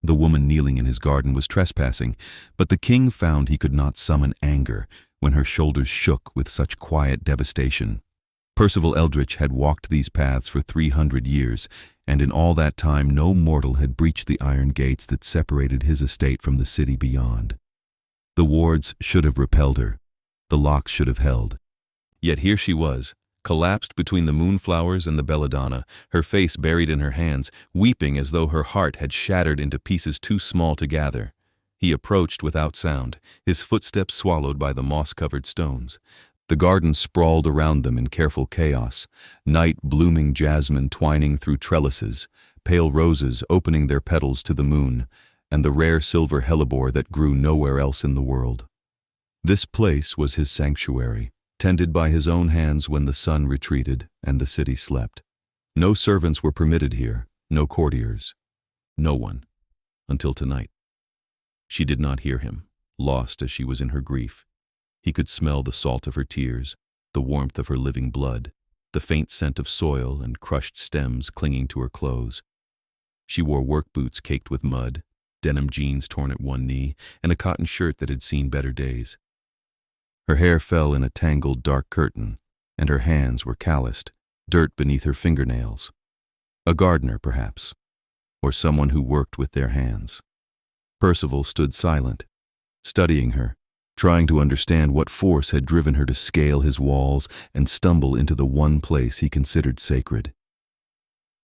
The woman kneeling in his garden was trespassing, but the king found he could not summon anger when her shoulders shook with such quiet devastation. Percival Eldritch had walked these paths for 300 years, and in all that time no mortal had breached the iron gates that separated his estate from the city beyond. The wards should have repelled her. The locks should have held. Yet here she was, collapsed between the moonflowers and the belladonna, her face buried in her hands, weeping as though her heart had shattered into pieces too small to gather. He approached without sound, his footsteps swallowed by the moss-covered stones. The garden sprawled around them in careful chaos, night-blooming jasmine twining through trellises, pale roses opening their petals to the moon, and the rare silver hellebore that grew nowhere else in the world. This place was his sanctuary, tended by his own hands when the sun retreated and the city slept. No servants were permitted here, no courtiers, no one, until tonight. She did not hear him, lost as she was in her grief. He could smell the salt of her tears, the warmth of her living blood, the faint scent of soil and crushed stems clinging to her clothes. She wore work boots caked with mud, denim jeans torn at one knee, and a cotton shirt that had seen better days. Her hair fell in a tangled dark curtain, and her hands were calloused, dirt beneath her fingernails. A gardener, perhaps, or someone who worked with their hands. Percival stood silent, studying her, trying to understand what force had driven her to scale his walls and stumble into the one place he considered sacred.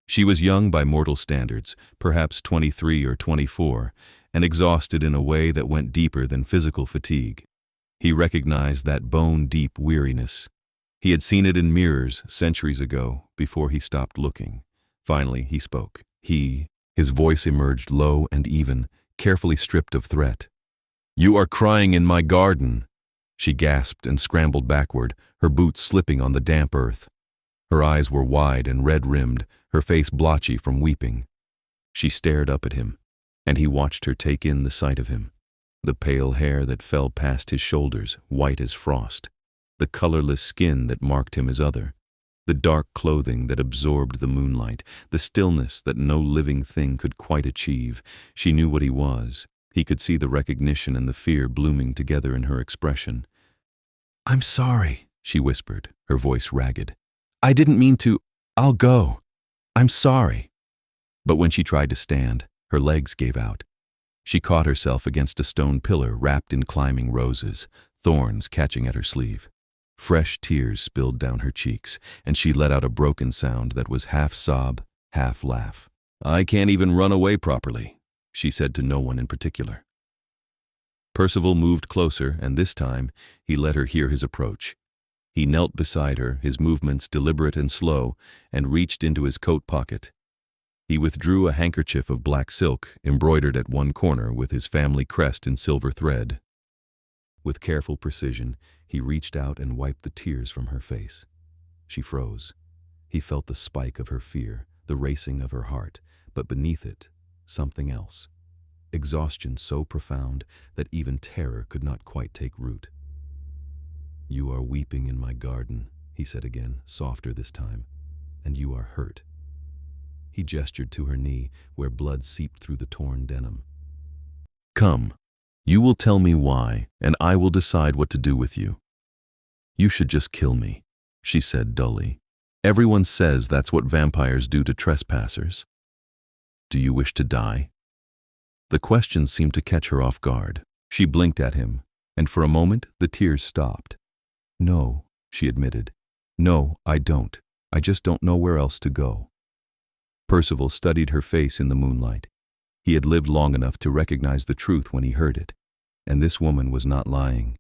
She was young by mortal standards, perhaps 23 or 24, and exhausted in a way that went deeper than physical fatigue. He recognized that bone-deep weariness. He had seen it in mirrors centuries ago, before he stopped looking. Finally, he spoke. His voice emerged low and even, carefully stripped of threat. "You are crying in my garden," she gasped and scrambled backward, her boots slipping on the damp earth. Her eyes were wide and red-rimmed, her face blotchy from weeping. She stared up at him, and he watched her take in the sight of him. The pale hair that fell past his shoulders, white as frost. The colorless skin that marked him as other. The dark clothing that absorbed the moonlight. The stillness that no living thing could quite achieve. She knew what he was. He could see the recognition and the fear blooming together in her expression. "I'm sorry," she whispered, her voice ragged. "I didn't mean to. I'll go. I'm sorry." But when she tried to stand, her legs gave out. She caught herself against a stone pillar wrapped in climbing roses, thorns catching at her sleeve. Fresh tears spilled down her cheeks, and she let out a broken sound that was half sob, half laugh. "I can't even run away properly," she said to no one in particular. Percival moved closer, and this time he let her hear his approach. He knelt beside her, his movements deliberate and slow, and reached into his coat pocket. He withdrew a handkerchief of black silk, embroidered at one corner with his family crest in silver thread. With careful precision, he reached out and wiped the tears from her face. She froze. He felt the spike of her fear, the racing of her heart, but beneath it, something else. Exhaustion so profound that even terror could not quite take root. "You are weeping in my garden," he said again, softer this time, "and you are hurt." He gestured to her knee, where blood seeped through the torn denim. "Come, you will tell me why, and I will decide what to do with you." "You should just kill me," she said dully. "Everyone says that's what vampires do to trespassers." "Do you wish to die?" The question seemed to catch her off guard. She blinked at him, and for a moment the tears stopped. "No," she admitted. "No, I don't. I just don't know where else to go." Percival studied her face in the moonlight. He had lived long enough to recognize the truth when he heard it, and this woman was not lying.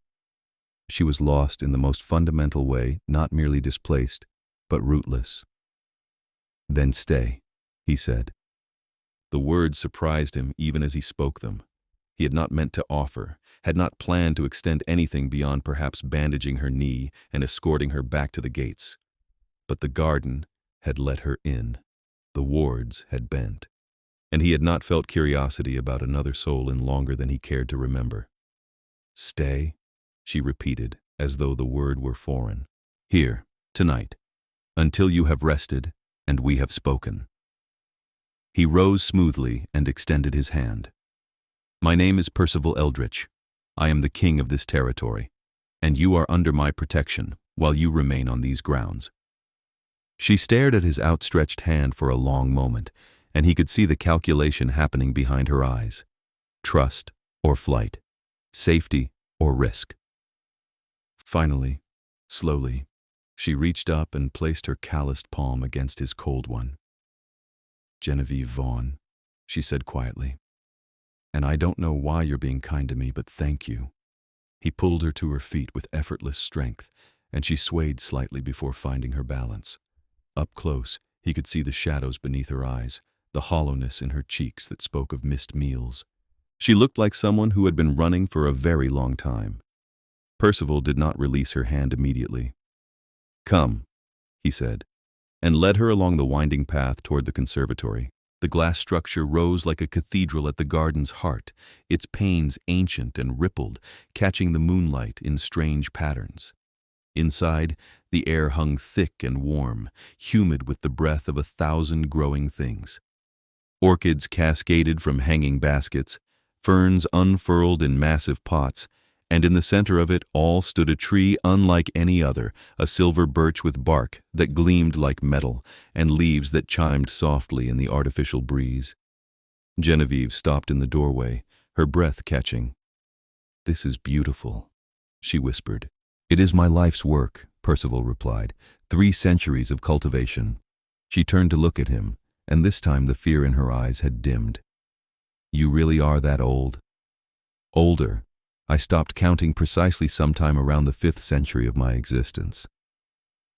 She was lost in the most fundamental way, not merely displaced, but rootless. "Then stay," he said. The words surprised him even as he spoke them. He had not meant to offer, had not planned to extend anything beyond perhaps bandaging her knee and escorting her back to the gates. But the garden had let her in. The wards had bent. And he had not felt curiosity about another soul in longer than he cared to remember. "Stay," she repeated, as though the word were foreign. "Here, tonight, until you have rested and we have spoken." He rose smoothly and extended his hand. "My name is Percival Eldritch. I am the king of this territory, and you are under my protection while you remain on these grounds." She stared at his outstretched hand for a long moment, and he could see the calculation happening behind her eyes. Trust or flight, safety or risk. Finally, slowly, she reached up and placed her calloused palm against his cold one. "Genevieve Vaughn," she said quietly, "and I don't know why you're being kind to me, but thank you." He pulled her to her feet with effortless strength, and she swayed slightly before finding her balance. Up close, he could see the shadows beneath her eyes, the hollowness in her cheeks that spoke of missed meals. She looked like someone who had been running for a very long time. Percival did not release her hand immediately. "Come," he said, and led her along the winding path toward the conservatory. The glass structure rose like a cathedral at the garden's heart, its panes ancient and rippled, catching the moonlight in strange patterns. Inside, the air hung thick and warm, humid with the breath of 1,000 growing things. Orchids cascaded from hanging baskets, ferns unfurled in massive pots, and in the center of it all stood a tree unlike any other, a silver birch with bark that gleamed like metal and leaves that chimed softly in the artificial breeze. Genevieve stopped in the doorway, her breath catching. "This is beautiful," she whispered. "It is my life's work," Percival replied. 3 centuries of cultivation." She turned to look at him, and this time the fear in her eyes had dimmed. "You really are that old?" "Older. I stopped counting precisely sometime around the 5th century of my existence."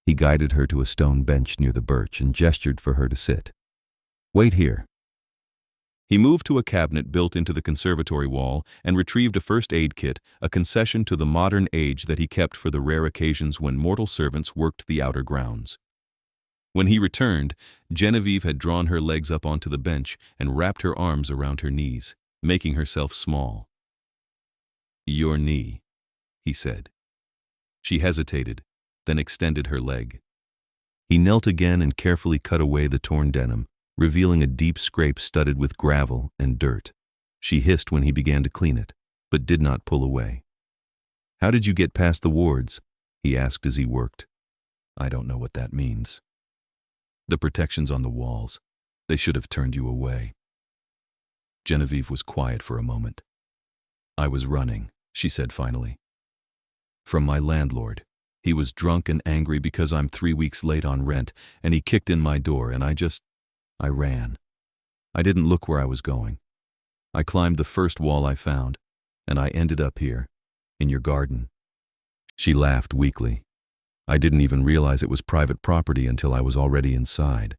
He guided her to a stone bench near the birch and gestured for her to sit. "Wait here." He moved to a cabinet built into the conservatory wall and retrieved a first aid kit, a concession to the modern age that he kept for the rare occasions when mortal servants worked the outer grounds. When he returned, Genevieve had drawn her legs up onto the bench and wrapped her arms around her knees, making herself small. "Your knee," he said. She hesitated, then extended her leg. He knelt again and carefully cut away the torn denim, revealing a deep scrape studded with gravel and dirt. She hissed when he began to clean it, but did not pull away. "How did you get past the wards?" he asked as he worked. "I don't know what that means." "The protections on the walls. They should have turned you away." Genevieve was quiet for a moment. "I was running," she said finally. "From my landlord. He was drunk and angry because I'm 3 weeks late on rent, and he kicked in my door, and I ran. I didn't look where I was going. I climbed the first wall I found, and I ended up here, in your garden." She laughed weakly. "I didn't even realize it was private property until I was already inside.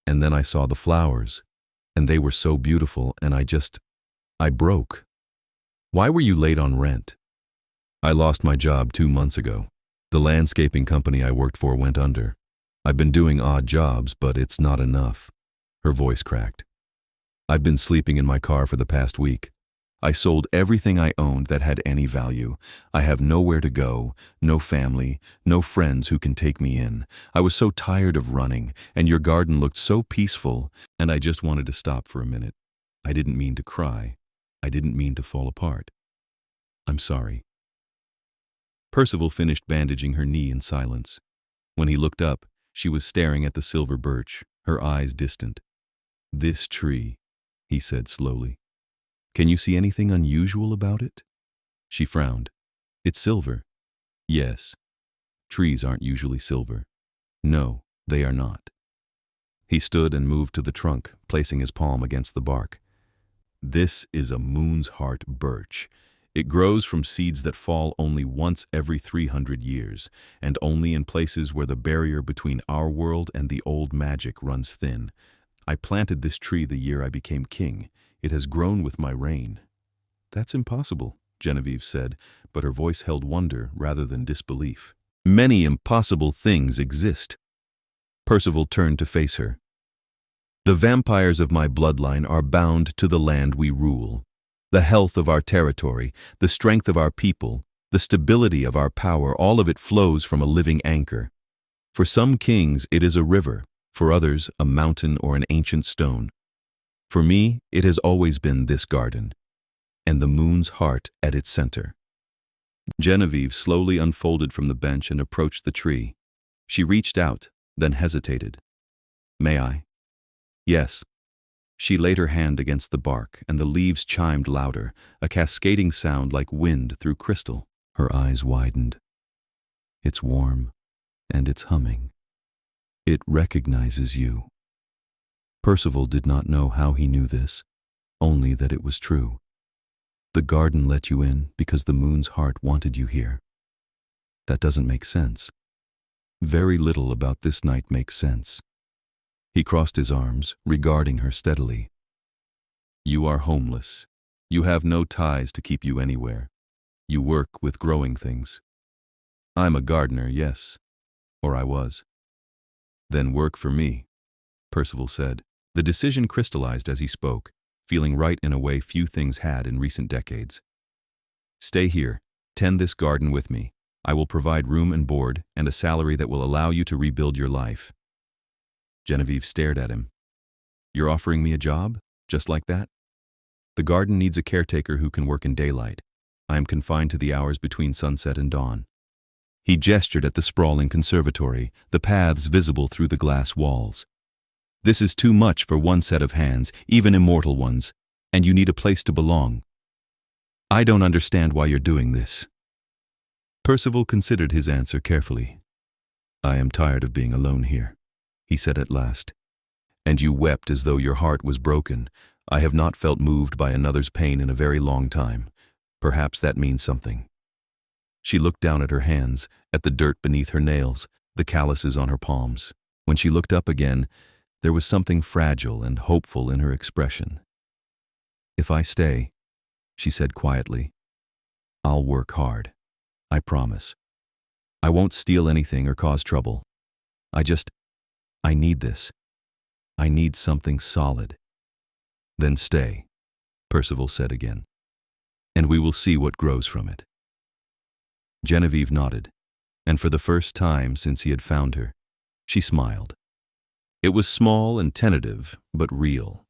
And then I saw the flowers, and they were so beautiful, and I broke." "Why were you late on rent?" "I lost my job 2 months ago. The landscaping company I worked for went under. I've been doing odd jobs, but it's not enough." Her voice cracked. "I've been sleeping in my car for the past week. I sold everything I owned that had any value. I have nowhere to go, no family, no friends who can take me in. I was so tired of running, and your garden looked so peaceful, and I just wanted to stop for a minute. I didn't mean to cry. I didn't mean to fall apart. I'm sorry." Percival finished bandaging her knee in silence. When he looked up, she was staring at the silver birch, her eyes distant. "This tree," he said slowly. "Can you see anything unusual about it?" She frowned. "It's silver." "Yes. Trees aren't usually silver." "No, they are not." He stood and moved to the trunk, placing his palm against the bark. "This is a moon's heart birch. It grows from seeds that fall only once every 300 years, and only in places where the barrier between our world and the old magic runs thin. I planted this tree the year I became king. It has grown with my reign." "That's impossible," Genevieve said, but her voice held wonder rather than disbelief. "Many impossible things exist." Percival turned to face her. "The vampires of my bloodline are bound to the land we rule. The health of our territory, the strength of our people, the stability of our power, all of it flows from a living anchor. For some kings it is a river, for others a mountain or an ancient stone. For me, it has always been this garden, and the moon's heart at its center. Genevieve slowly unfolded from the bench and approached the tree. She reached out, then hesitated. "May I?" "Yes." She laid her hand against the bark, and the leaves chimed louder, a cascading sound like wind through crystal. Her eyes widened. "It's warm, and it's humming. It recognizes you." Percival did not know how he knew this, only that it was true. The garden let you in because the moon's heart wanted you here. That doesn't make sense. Very little about this night makes sense. He crossed his arms, regarding her steadily. "You are homeless. You have no ties to keep you anywhere. You work with growing things. I'm a gardener, yes. Or I was." "Then work for me," Percival said. The decision crystallized as he spoke, feeling right in a way few things had in recent decades. "Stay here, tend this garden with me. I will provide room and board and a salary that will allow you to rebuild your life." Genevieve stared at him. "You're offering me a job? Just like that?" "The garden needs a caretaker who can work in daylight. I am confined to the hours between sunset and dawn." He gestured at the sprawling conservatory, the paths visible through the glass walls. "This is too much for one set of hands, even immortal ones, and you need a place to belong. I don't understand why you're doing this." Percival considered his answer carefully. "I am tired of being alone here," he said at last. "And you wept as though your heart was broken. I have not felt moved by another's pain in a very long time. Perhaps that means something." She looked down at her hands, at the dirt beneath her nails, the calluses on her palms. When she looked up again, there was something fragile and hopeful in her expression. "If I stay," she said quietly, "I'll work hard. I promise. I won't steal anything or cause trouble. I need this. I need something solid." "Then stay," Percival said again, "and we will see what grows from it." Genevieve nodded, and for the first time since he had found her, she smiled. It was small and tentative, but real.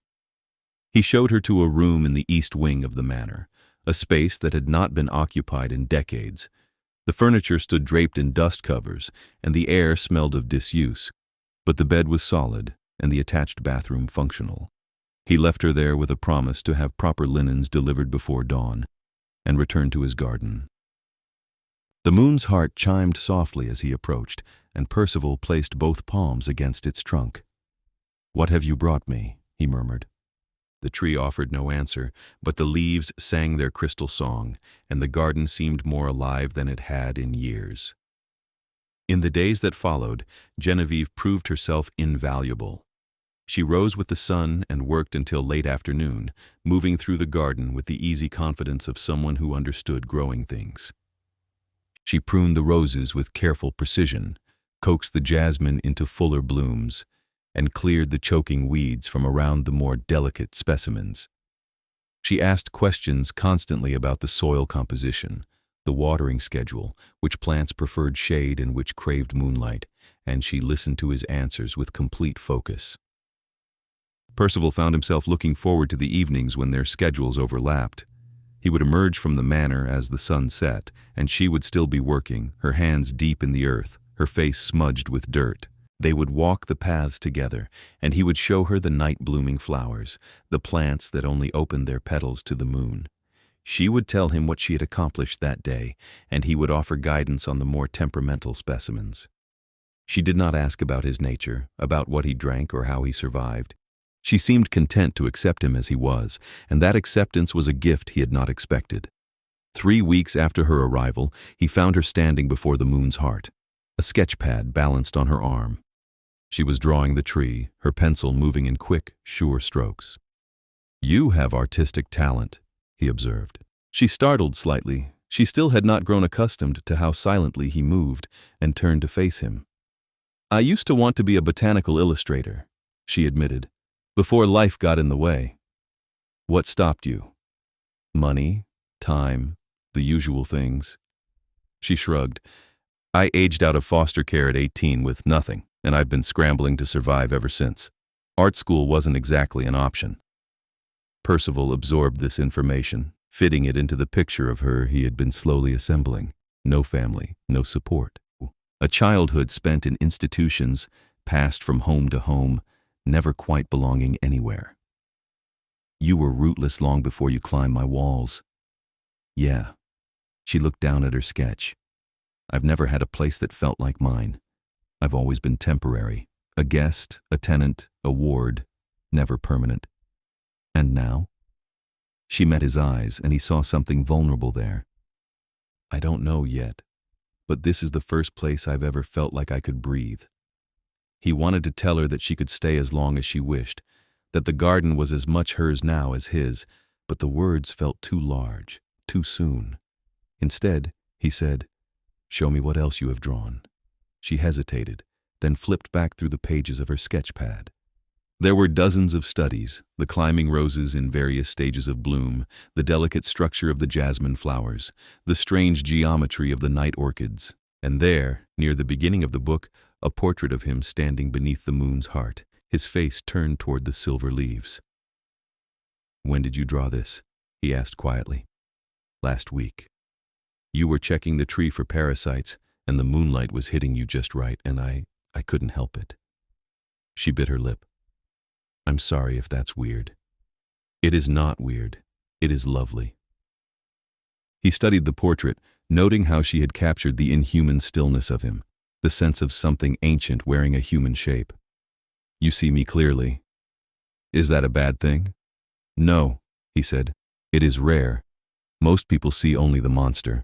He showed her to a room in the east wing of the manor, a space that had not been occupied in decades. The furniture stood draped in dust covers, and the air smelled of disuse, but the bed was solid and the attached bathroom functional. He left her there with a promise to have proper linens delivered before dawn, and returned to his garden. The moon's heart chimed softly as he approached, and Percival placed both palms against its trunk. "What have you brought me?" he murmured. The tree offered no answer, but the leaves sang their crystal song, and the garden seemed more alive than it had in years. In the days that followed, Genevieve proved herself invaluable. She rose with the sun and worked until late afternoon, moving through the garden with the easy confidence of someone who understood growing things. She pruned the roses with careful precision, coaxed the jasmine into fuller blooms, and cleared the choking weeds from around the more delicate specimens. She asked questions constantly about the soil composition, the watering schedule, which plants preferred shade and which craved moonlight, and she listened to his answers with complete focus. Percival found himself looking forward to the evenings when their schedules overlapped. He would emerge from the manor as the sun set, and she would still be working, her hands deep in the earth, her face smudged with dirt. They would walk the paths together, and he would show her the night-blooming flowers, the plants that only opened their petals to the moon. She would tell him what she had accomplished that day, and he would offer guidance on the more temperamental specimens. She did not ask about his nature, about what he drank or how he survived. She seemed content to accept him as he was, and that acceptance was a gift he had not expected. 3 weeks after her arrival, he found her standing before the moon's heart, a sketch pad balanced on her arm. She was drawing the tree, her pencil moving in quick, sure strokes. "You have artistic talent," he observed. She startled slightly. She still had not grown accustomed to how silently he moved, and turned to face him. "I used to want to be a botanical illustrator," she admitted, "before life got in the way." "What stopped you?" "Money, time, the usual things." She shrugged. "I aged out of foster care at 18 with nothing, and I've been scrambling to survive ever since. Art school wasn't exactly an option." Percival absorbed this information, fitting it into the picture of her he had been slowly assembling. No family, no support. A childhood spent in institutions, passed from home to home, never quite belonging anywhere. You were rootless long before you climbed my walls. Yeah. She looked down at her sketch. I've never had a place that felt like mine. I've always been temporary. A guest, a tenant, a ward, never permanent. And now? She met his eyes, and he saw something vulnerable there. I don't know yet, but this is the first place I've ever felt like I could breathe. He wanted to tell her that she could stay as long as she wished, that the garden was as much hers now as his, but the words felt too large, too soon. Instead, he said, "Show me what else you have drawn." She hesitated, then flipped back through the pages of her sketch pad. There were dozens of studies, the climbing roses in various stages of bloom, the delicate structure of the jasmine flowers, the strange geometry of the night orchids, and there, near the beginning of the book, a portrait of him standing beneath the moon's heart, his face turned toward the silver leaves. "When did you draw this?" he asked quietly. "Last week. You were checking the tree for parasites, and the moonlight was hitting you just right, and I couldn't help it." She bit her lip. "I'm sorry if that's weird." "It is not weird. It is lovely." He studied the portrait, noting how she had captured the inhuman stillness of him, the sense of something ancient wearing a human shape. "You see me clearly. Is that a bad thing?" "No," he said. "It is rare. Most people see only the monster."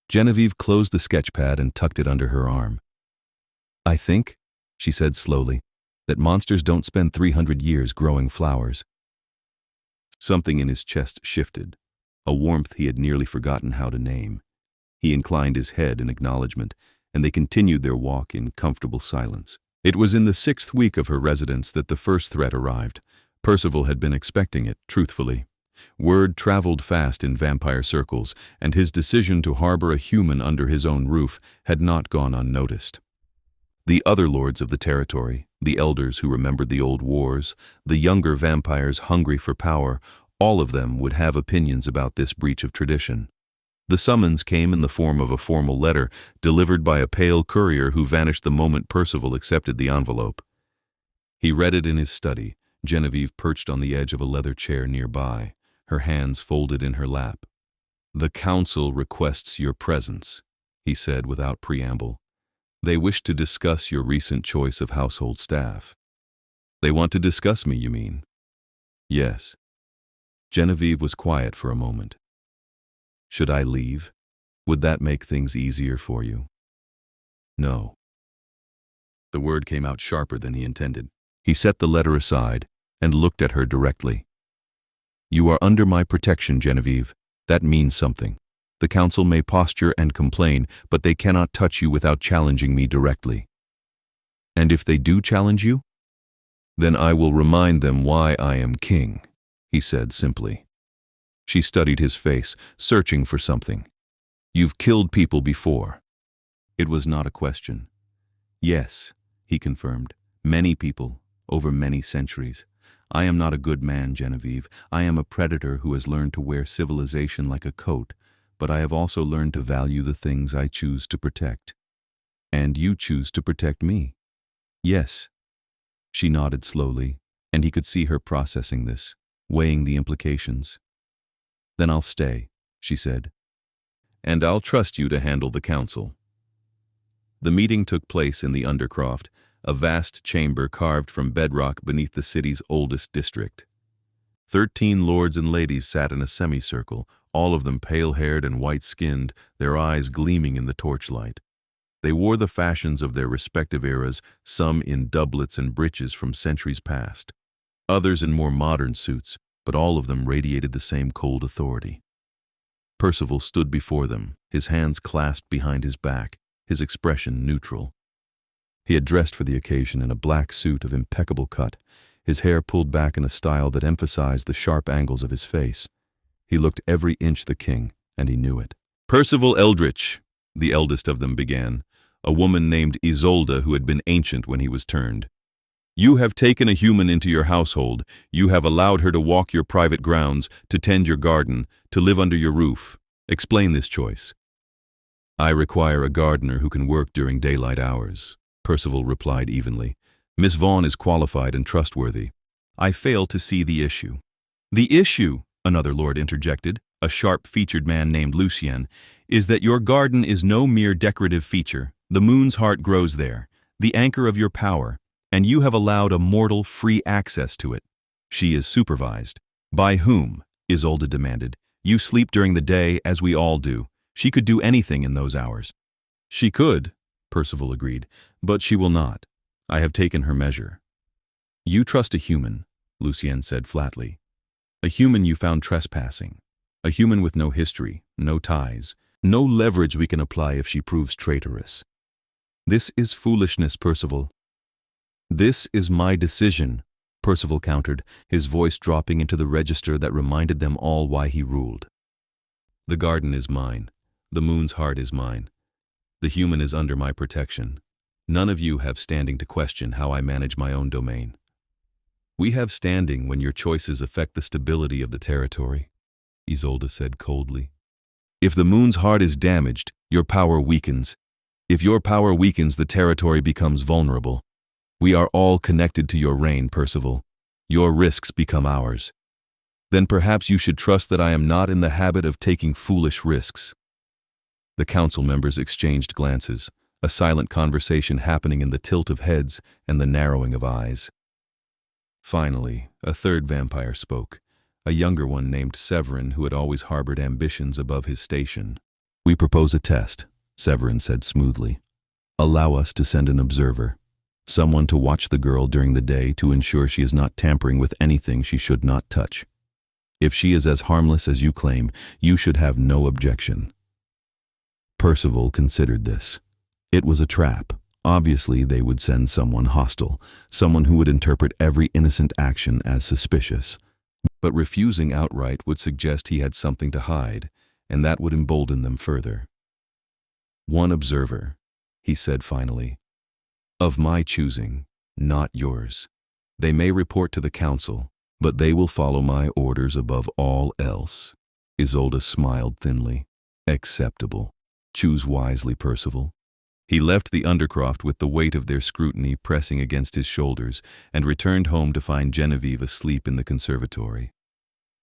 Genevieve closed the sketchpad and tucked it under her arm. "I think," she said slowly, "that monsters don't spend 300 years growing flowers." Something in his chest shifted, a warmth he had nearly forgotten how to name. He inclined his head in acknowledgement, and they continued their walk in comfortable silence. It was in the 6th week of her residence that the first threat arrived. Percival had been expecting it, truthfully. Word traveled fast in vampire circles, and his decision to harbor a human under his own roof had not gone unnoticed. The other lords of the territory, the elders who remembered the old wars, the younger vampires hungry for power, all of them would have opinions about this breach of tradition. The summons came in the form of a formal letter delivered by a pale courier who vanished the moment Percival accepted the envelope. He read it in his study, Genevieve perched on the edge of a leather chair nearby, her hands folded in her lap. "The council requests your presence," he said without preamble. "They wish to discuss your recent choice of household staff." "They want to discuss me, you mean?" "Yes." Genevieve was quiet for a moment. "Should I leave? Would that make things easier for you?" "No." The word came out sharper than he intended. He set the letter aside and looked at her directly. "You are under my protection, Genevieve. That means something. The council may posture and complain, but they cannot touch you without challenging me directly." "And if they do challenge you?" "Then I will remind them why I am king," he said simply. She studied his face, searching for something. "You've killed people before." It was not a question. "Yes," he confirmed. "Many people, over many centuries. I am not a good man, Genevieve. I am a predator who has learned to wear civilization like a coat, but I have also learned to value the things I choose to protect. And you choose to protect me." "Yes." She nodded slowly, and he could see her processing this, weighing the implications. "Then I'll stay," she said. "And I'll trust you to handle the council." The meeting took place in the Undercroft, a vast chamber carved from bedrock beneath the city's oldest district. 13 lords and ladies sat in a semicircle, all of them pale-haired and white-skinned, their eyes gleaming in the torchlight. They wore the fashions of their respective eras, some in doublets and breeches from centuries past, others in more modern suits, but all of them radiated the same cold authority. Percival stood before them, his hands clasped behind his back, his expression neutral. He had dressed for the occasion in a black suit of impeccable cut, his hair pulled back in a style that emphasized the sharp angles of his face. He looked every inch the king, and he knew it. "Percival Eldritch," the eldest of them began, a woman named Isolde who had been ancient when he was turned. You have taken a human into your household. You have allowed her to walk your private grounds, to tend your garden, to live under your roof. Explain this choice. I require a gardener who can work during daylight hours, Percival replied evenly. Miss Vaughn is qualified and trustworthy. I fail to see the issue. The issue, another lord interjected, a sharp-featured man named Lucien, is that your garden is no mere decorative feature. The moon's heart grows there, the anchor of your power, and you have allowed a mortal free access to it. She is supervised. By whom? Isolde demanded. You sleep during the day, as we all do. She could do anything in those hours. She could, Percival agreed, but she will not. I have taken her measure. You trust a human, Lucien said flatly. A human you found trespassing. A human with no history, no ties, no leverage we can apply if she proves traitorous. This is foolishness, Percival. This is my decision, Percival countered, his voice dropping into the register that reminded them all why he ruled. The garden is mine. The moon's heart is mine. The human is under my protection. None of you have standing to question how I manage my own domain. We have standing when your choices affect the stability of the territory, Isolde said coldly. If the moon's heart is damaged, your power weakens. If your power weakens, the territory becomes vulnerable. We are all connected to your reign, Percival. Your risks become ours. Then perhaps you should trust that I am not in the habit of taking foolish risks. The council members exchanged glances, a silent conversation happening in the tilt of heads and the narrowing of eyes. Finally, a third vampire spoke, a younger one named Severin who had always harbored ambitions above his station. We propose a test, Severin said smoothly. Allow us to send an observer, someone to watch the girl during the day to ensure she is not tampering with anything she should not touch. If she is as harmless as you claim, you should have no objection. Percival considered this. It was a trap. Obviously, they would send someone hostile, someone who would interpret every innocent action as suspicious. But refusing outright would suggest he had something to hide, and that would embolden them further. One observer, he said finally. Of my choosing, not yours. They may report to the council, but they will follow my orders above all else. Isolde smiled thinly. Acceptable. Choose wisely, Percival. He left the Undercroft with the weight of their scrutiny pressing against his shoulders and returned home to find Genevieve asleep in the conservatory.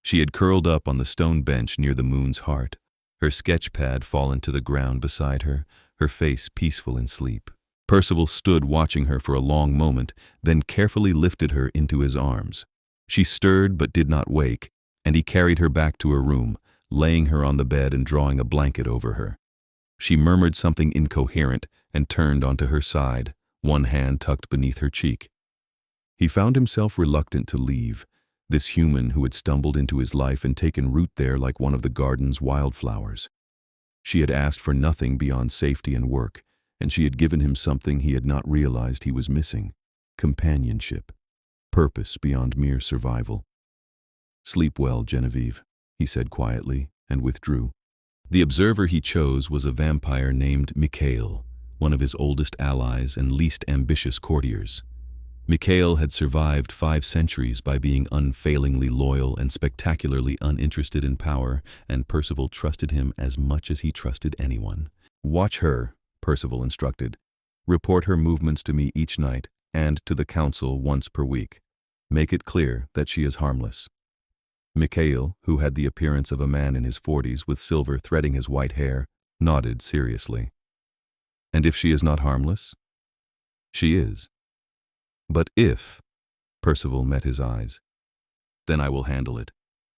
She had curled up on the stone bench near the moon's heart, her sketch pad fallen to the ground beside her, her face peaceful in sleep. Percival stood watching her for a long moment, then carefully lifted her into his arms. She stirred but did not wake, and he carried her back to her room, laying her on the bed and drawing a blanket over her. She murmured something incoherent and turned onto her side, one hand tucked beneath her cheek. He found himself reluctant to leave, this human who had stumbled into his life and taken root there like one of the garden's wildflowers. She had asked for nothing beyond safety and work, and she had given him something he had not realized he was missing: companionship, purpose beyond mere survival. Sleep well, Genevieve, he said quietly, and withdrew. The observer he chose was a vampire named Mikhail, one of his oldest allies and least ambitious courtiers. Mikhail had survived 5 centuries by being unfailingly loyal and spectacularly uninterested in power, and Percival trusted him as much as he trusted anyone. Watch her, Percival instructed. Report her movements to me each night and to the council once per week. Make it clear that she is harmless. Mikhail, who had the appearance of a man in his 40s with silver threading his white hair, nodded seriously. And if she is not harmless? She is. But if, Percival met his eyes, then I will handle it.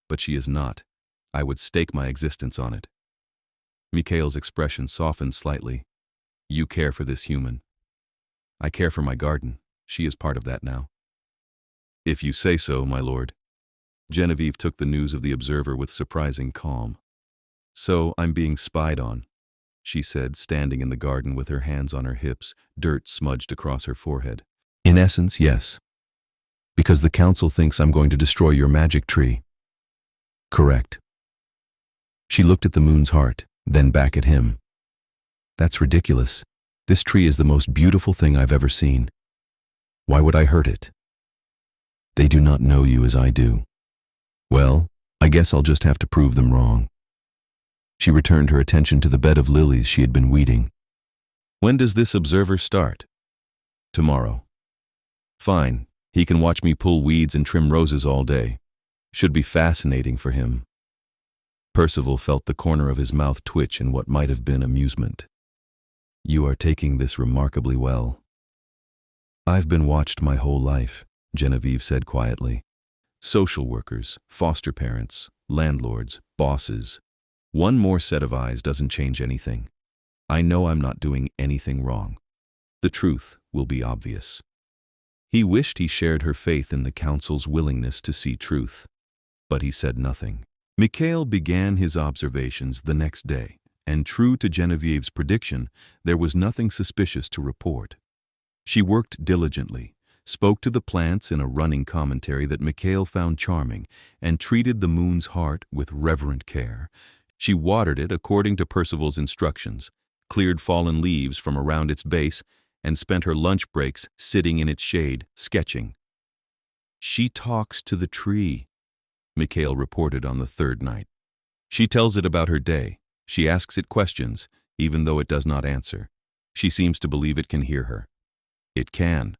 But she is not. I would stake my existence on it. Mikhail's expression softened slightly. You care for this human. I care for my garden. She is part of that now. If you say so, my lord. Genevieve took the news of the observer with surprising calm. So I'm being spied on, she said, standing in the garden with her hands on her hips, dirt smudged across her forehead. In essence, yes. Because the council thinks I'm going to destroy your magic tree. Correct. She looked at the moon's heart, then back at him. That's ridiculous. This tree is the most beautiful thing I've ever seen. Why would I hurt it? They do not know you as I do. Well, I guess I'll just have to prove them wrong. She returned her attention to the bed of lilies she had been weeding. When does this observer start? Tomorrow. Fine, he can watch me pull weeds and trim roses all day. Should be fascinating for him. Percival felt the corner of his mouth twitch in what might have been amusement. You are taking this remarkably well. I've been watched my whole life, Genevieve said quietly. Social workers, foster parents, landlords, bosses. One more set of eyes doesn't change anything. I know I'm not doing anything wrong. The truth will be obvious. He wished he shared her faith in the council's willingness to see truth, but he said nothing. Mikhail began his observations the next day, and true to Genevieve's prediction, there was nothing suspicious to report. She worked diligently, spoke to the plants in a running commentary that Mikhail found charming, and treated the moon's heart with reverent care. She watered it according to Percival's instructions, cleared fallen leaves from around its base, and spent her lunch breaks sitting in its shade, sketching. She talks to the tree, Mikhail reported on the third night. She tells it about her day. She asks it questions, even though it does not answer. She seems to believe it can hear her. It can,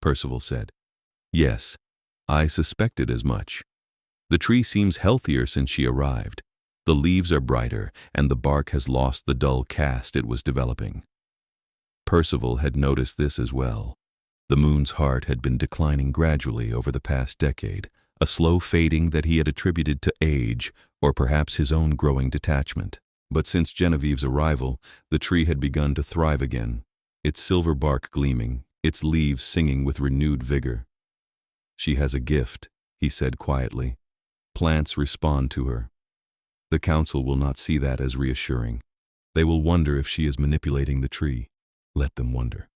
Percival said. Yes, I suspected as much. The tree seems healthier since she arrived. The leaves are brighter, and the bark has lost the dull cast it was developing. Percival had noticed this as well. The moon's heart had been declining gradually over the past decade, a slow fading that he had attributed to age or perhaps his own growing detachment. But since Genevieve's arrival, the tree had begun to thrive again, its silver bark gleaming, its leaves singing with renewed vigor. She has a gift, he said quietly. Plants respond to her. The council will not see that as reassuring. They will wonder if she is manipulating the tree. Let them wonder.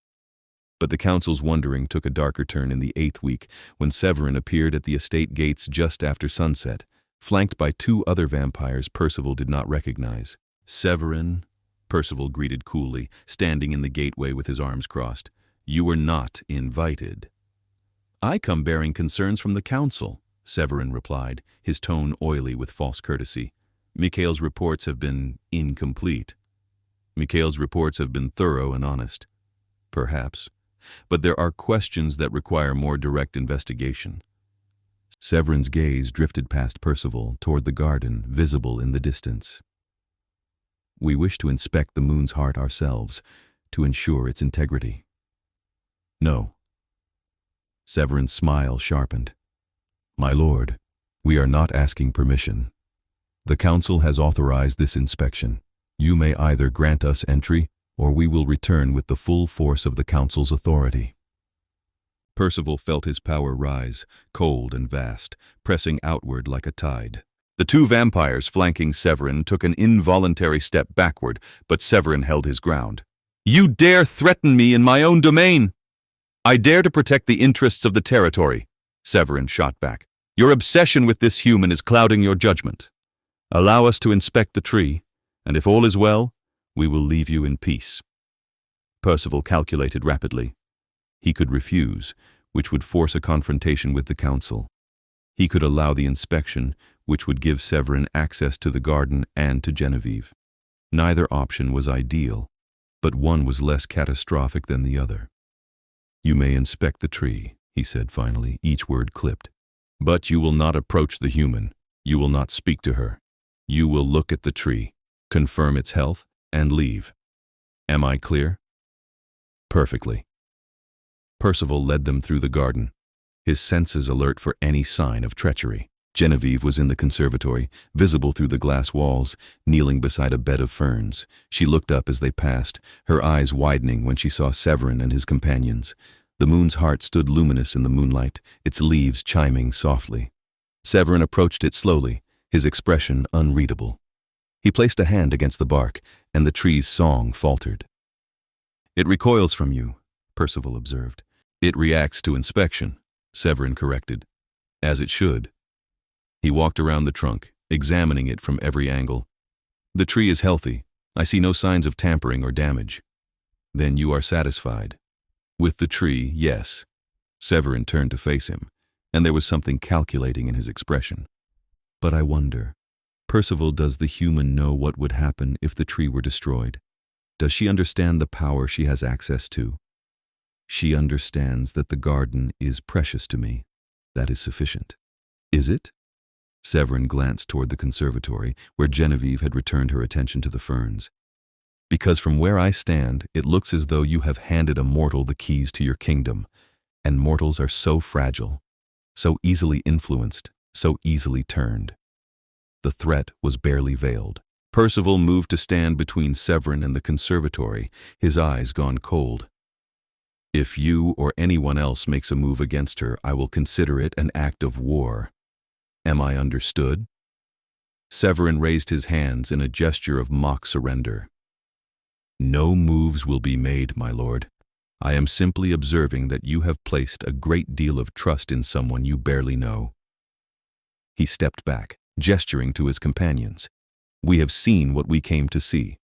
But the council's wondering took a darker turn in the 8th week when Severin appeared at the estate gates just after sunset, flanked by 2 other vampires Percival did not recognize. Severin, Percival greeted coolly, standing in the gateway with his arms crossed. You were not invited. I come bearing concerns from the council, Severin replied, his tone oily with false courtesy. Mikhail's reports have been incomplete. Mikhail's reports have been thorough and honest. Perhaps. But there are questions that require more direct investigation. Severin's gaze drifted past Percival toward the garden, visible in the distance. We wish to inspect the moon's heart ourselves, to ensure its integrity. No. Severin's smile sharpened. My lord, we are not asking permission. The council has authorized this inspection. You may either grant us entry, or we will return with the full force of the council's authority. Percival felt his power rise, cold and vast, pressing outward like a tide. The 2 vampires flanking Severin took an involuntary step backward, but Severin held his ground. You dare threaten me in my own domain! I dare to protect the interests of the territory, Severin shot back. Your obsession with this human is clouding your judgment. Allow us to inspect the tree, and if all is well, we will leave you in peace. Percival calculated rapidly. He could refuse, which would force a confrontation with the council. He could allow the inspection, which would give Severin access to the garden and to Genevieve. Neither option was ideal, but one was less catastrophic than the other. You may inspect the tree, he said finally, each word clipped. But you will not approach the human. You will not speak to her. You will look at the tree, confirm its health, and leave. Am I clear? Perfectly. Percival led them through the garden, his senses alert for any sign of treachery. Genevieve was in the conservatory, visible through the glass walls, kneeling beside a bed of ferns. She looked up as they passed, her eyes widening when she saw Severin and his companions. The moon's heart stood luminous in the moonlight, its leaves chiming softly. Severin approached it slowly, his expression unreadable. He placed a hand against the bark, and the tree's song faltered. It recoils from you, Percival observed. It reacts to inspection, Severin corrected. As it should. He walked around the trunk, examining it from every angle. The tree is healthy. I see no signs of tampering or damage. Then you are satisfied. With the tree, yes. Severin turned to face him, and there was something calculating in his expression. But I wonder, Percival, does the human know what would happen if the tree were destroyed? Does she understand the power she has access to? She understands that the garden is precious to me. That is sufficient. Is it? Severin glanced toward the conservatory, where Genevieve had returned her attention to the ferns. Because from where I stand, it looks as though you have handed a mortal the keys to your kingdom, and mortals are so fragile, so easily influenced, so easily turned. The threat was barely veiled. Percival moved to stand between Severin and the conservatory, his eyes gone cold. If you or anyone else makes a move against her, I will consider it an act of war. Am I understood? Severin raised his hands in a gesture of mock surrender. No moves will be made, my lord. I am simply observing that you have placed a great deal of trust in someone you barely know. He stepped back, gesturing to his companions. We have seen what we came to see.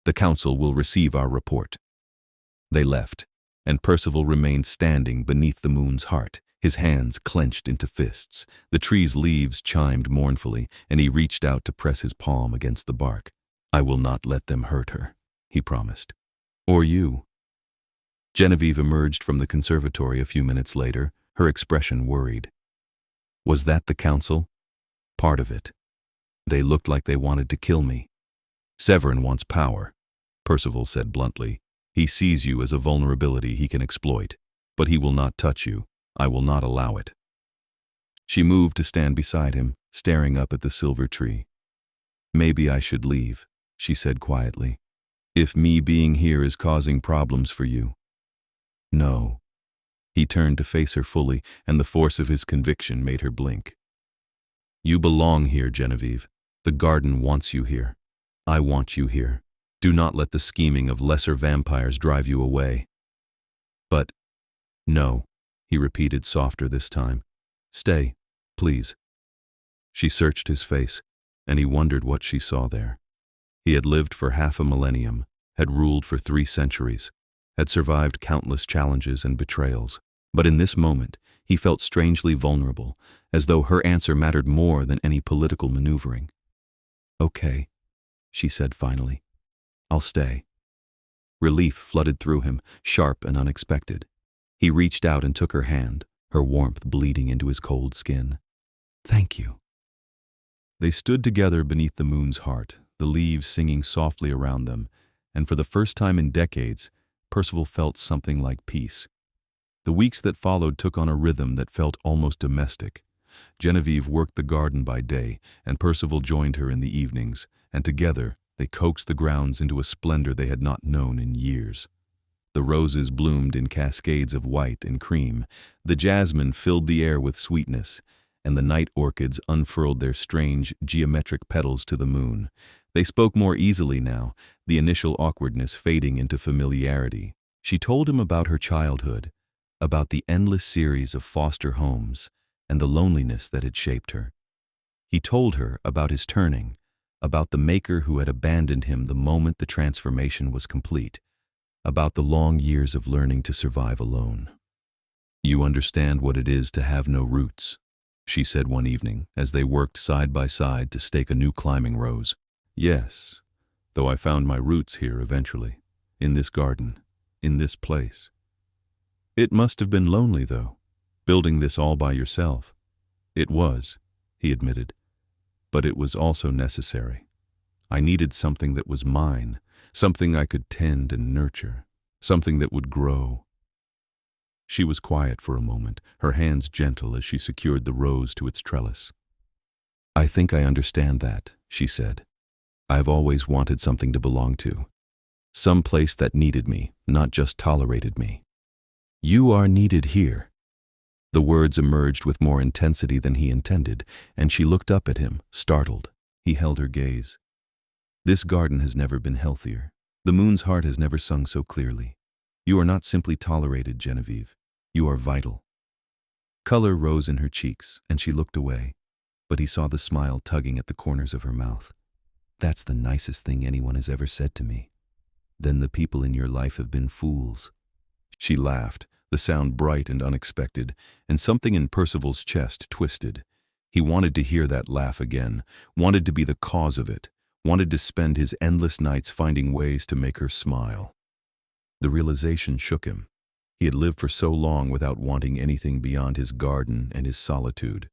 The council will receive our report. They left, and Percival remained standing beneath the moon's heart, his hands clenched into fists. The tree's leaves chimed mournfully, and he reached out to press his palm against the bark. I will not let them hurt her, he promised. Or you. Genevieve emerged from the conservatory a few minutes later, her expression worried. Was that the council? Part of it. They looked like they wanted to kill me. Severin wants power, Percival said bluntly. He sees you as a vulnerability he can exploit, but he will not touch you. I will not allow it. She moved to stand beside him, staring up at the silver tree. Maybe I should leave, she said quietly. If me being here is causing problems for you. No. He turned to face her fully, and the force of his conviction made her blink. You belong here, Genevieve. The garden wants you here. I want you here. Do not let the scheming of lesser vampires drive you away. But, no, he repeated softer this time. Stay, please. She searched his face, and he wondered what she saw there. He had lived for half a millennium, had ruled for 3 centuries, had survived countless challenges and betrayals. But in this moment, he felt strangely vulnerable, as though her answer mattered more than any political maneuvering. Okay, she said finally. I'll stay. Relief flooded through him, sharp and unexpected. He reached out and took her hand, her warmth bleeding into his cold skin. Thank you. They stood together beneath the moon's heart, the leaves singing softly around them, and for the first time in decades, Percival felt something like peace. The weeks that followed took on a rhythm that felt almost domestic. Genevieve worked the garden by day, and Percival joined her in the evenings, and together they coaxed the grounds into a splendor they had not known in years. The roses bloomed in cascades of white and cream, the jasmine filled the air with sweetness, and the night orchids unfurled their strange, geometric petals to the moon. They spoke more easily now, the initial awkwardness fading into familiarity. She told him about her childhood, about the endless series of foster homes, and the loneliness that had shaped her. He told her about his turning, about the maker who had abandoned him the moment the transformation was complete, about the long years of learning to survive alone. You understand what it is to have no roots, she said one evening as they worked side by side to stake a new climbing rose. Yes, though I found my roots here eventually, in this garden, in this place. It must have been lonely, though, building this all by yourself. It was, he admitted, but it was also necessary. I needed something that was mine, something I could tend and nurture, something that would grow. She was quiet for a moment, her hands gentle as she secured the rose to its trellis. I think I understand that, she said. I've always wanted something to belong to. Some place that needed me, not just tolerated me. You are needed here. The words emerged with more intensity than he intended, and she looked up at him, startled. He held her gaze. This garden has never been healthier. The moon's heart has never sung so clearly. You are not simply tolerated, Genevieve. You are vital. Color rose in her cheeks, and she looked away, but he saw the smile tugging at the corners of her mouth. That's the nicest thing anyone has ever said to me. Then the people in your life have been fools. She laughed, the sound bright and unexpected, and something in Percival's chest twisted. He wanted to hear that laugh again, wanted to be the cause of it, wanted to spend his endless nights finding ways to make her smile. The realization shook him. He had lived for so long without wanting anything beyond his garden and his solitude.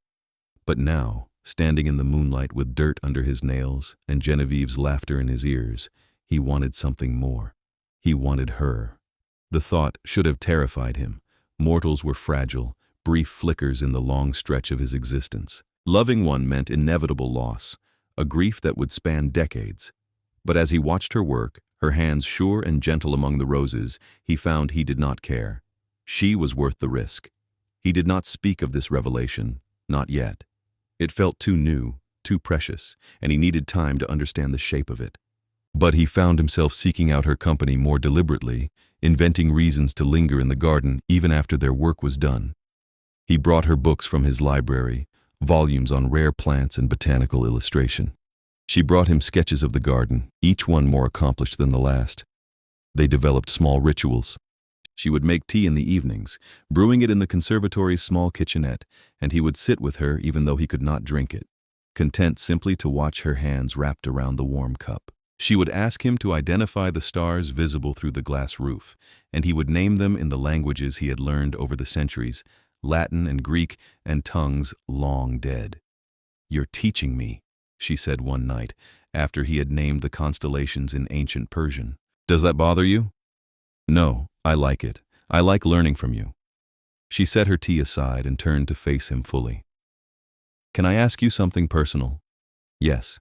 But now, standing in the moonlight with dirt under his nails and Genevieve's laughter in his ears, he wanted something more. He wanted her. The thought should have terrified him. Mortals were fragile, brief flickers in the long stretch of his existence. Loving one meant inevitable loss, a grief that would span decades. But as he watched her work, her hands sure and gentle among the roses, he found he did not care. She was worth the risk. He did not speak of this revelation, not yet. It felt too new, too precious, and he needed time to understand the shape of it. But he found himself seeking out her company more deliberately, inventing reasons to linger in the garden even after their work was done. He brought her books from his library, volumes on rare plants and botanical illustration. She brought him sketches of the garden, each one more accomplished than the last. They developed small rituals. She would make tea in the evenings, brewing it in the conservatory's small kitchenette, and he would sit with her even though he could not drink it, content simply to watch her hands wrapped around the warm cup. She would ask him to identify the stars visible through the glass roof, and he would name them in the languages he had learned over the centuries, Latin and Greek and tongues long dead. "You're teaching me," she said one night, after he had named the constellations in ancient Persian. "Does that bother you?" "No, I like it. I like learning from you." She set her tea aside and turned to face him fully. "Can I ask you something personal?" "Yes."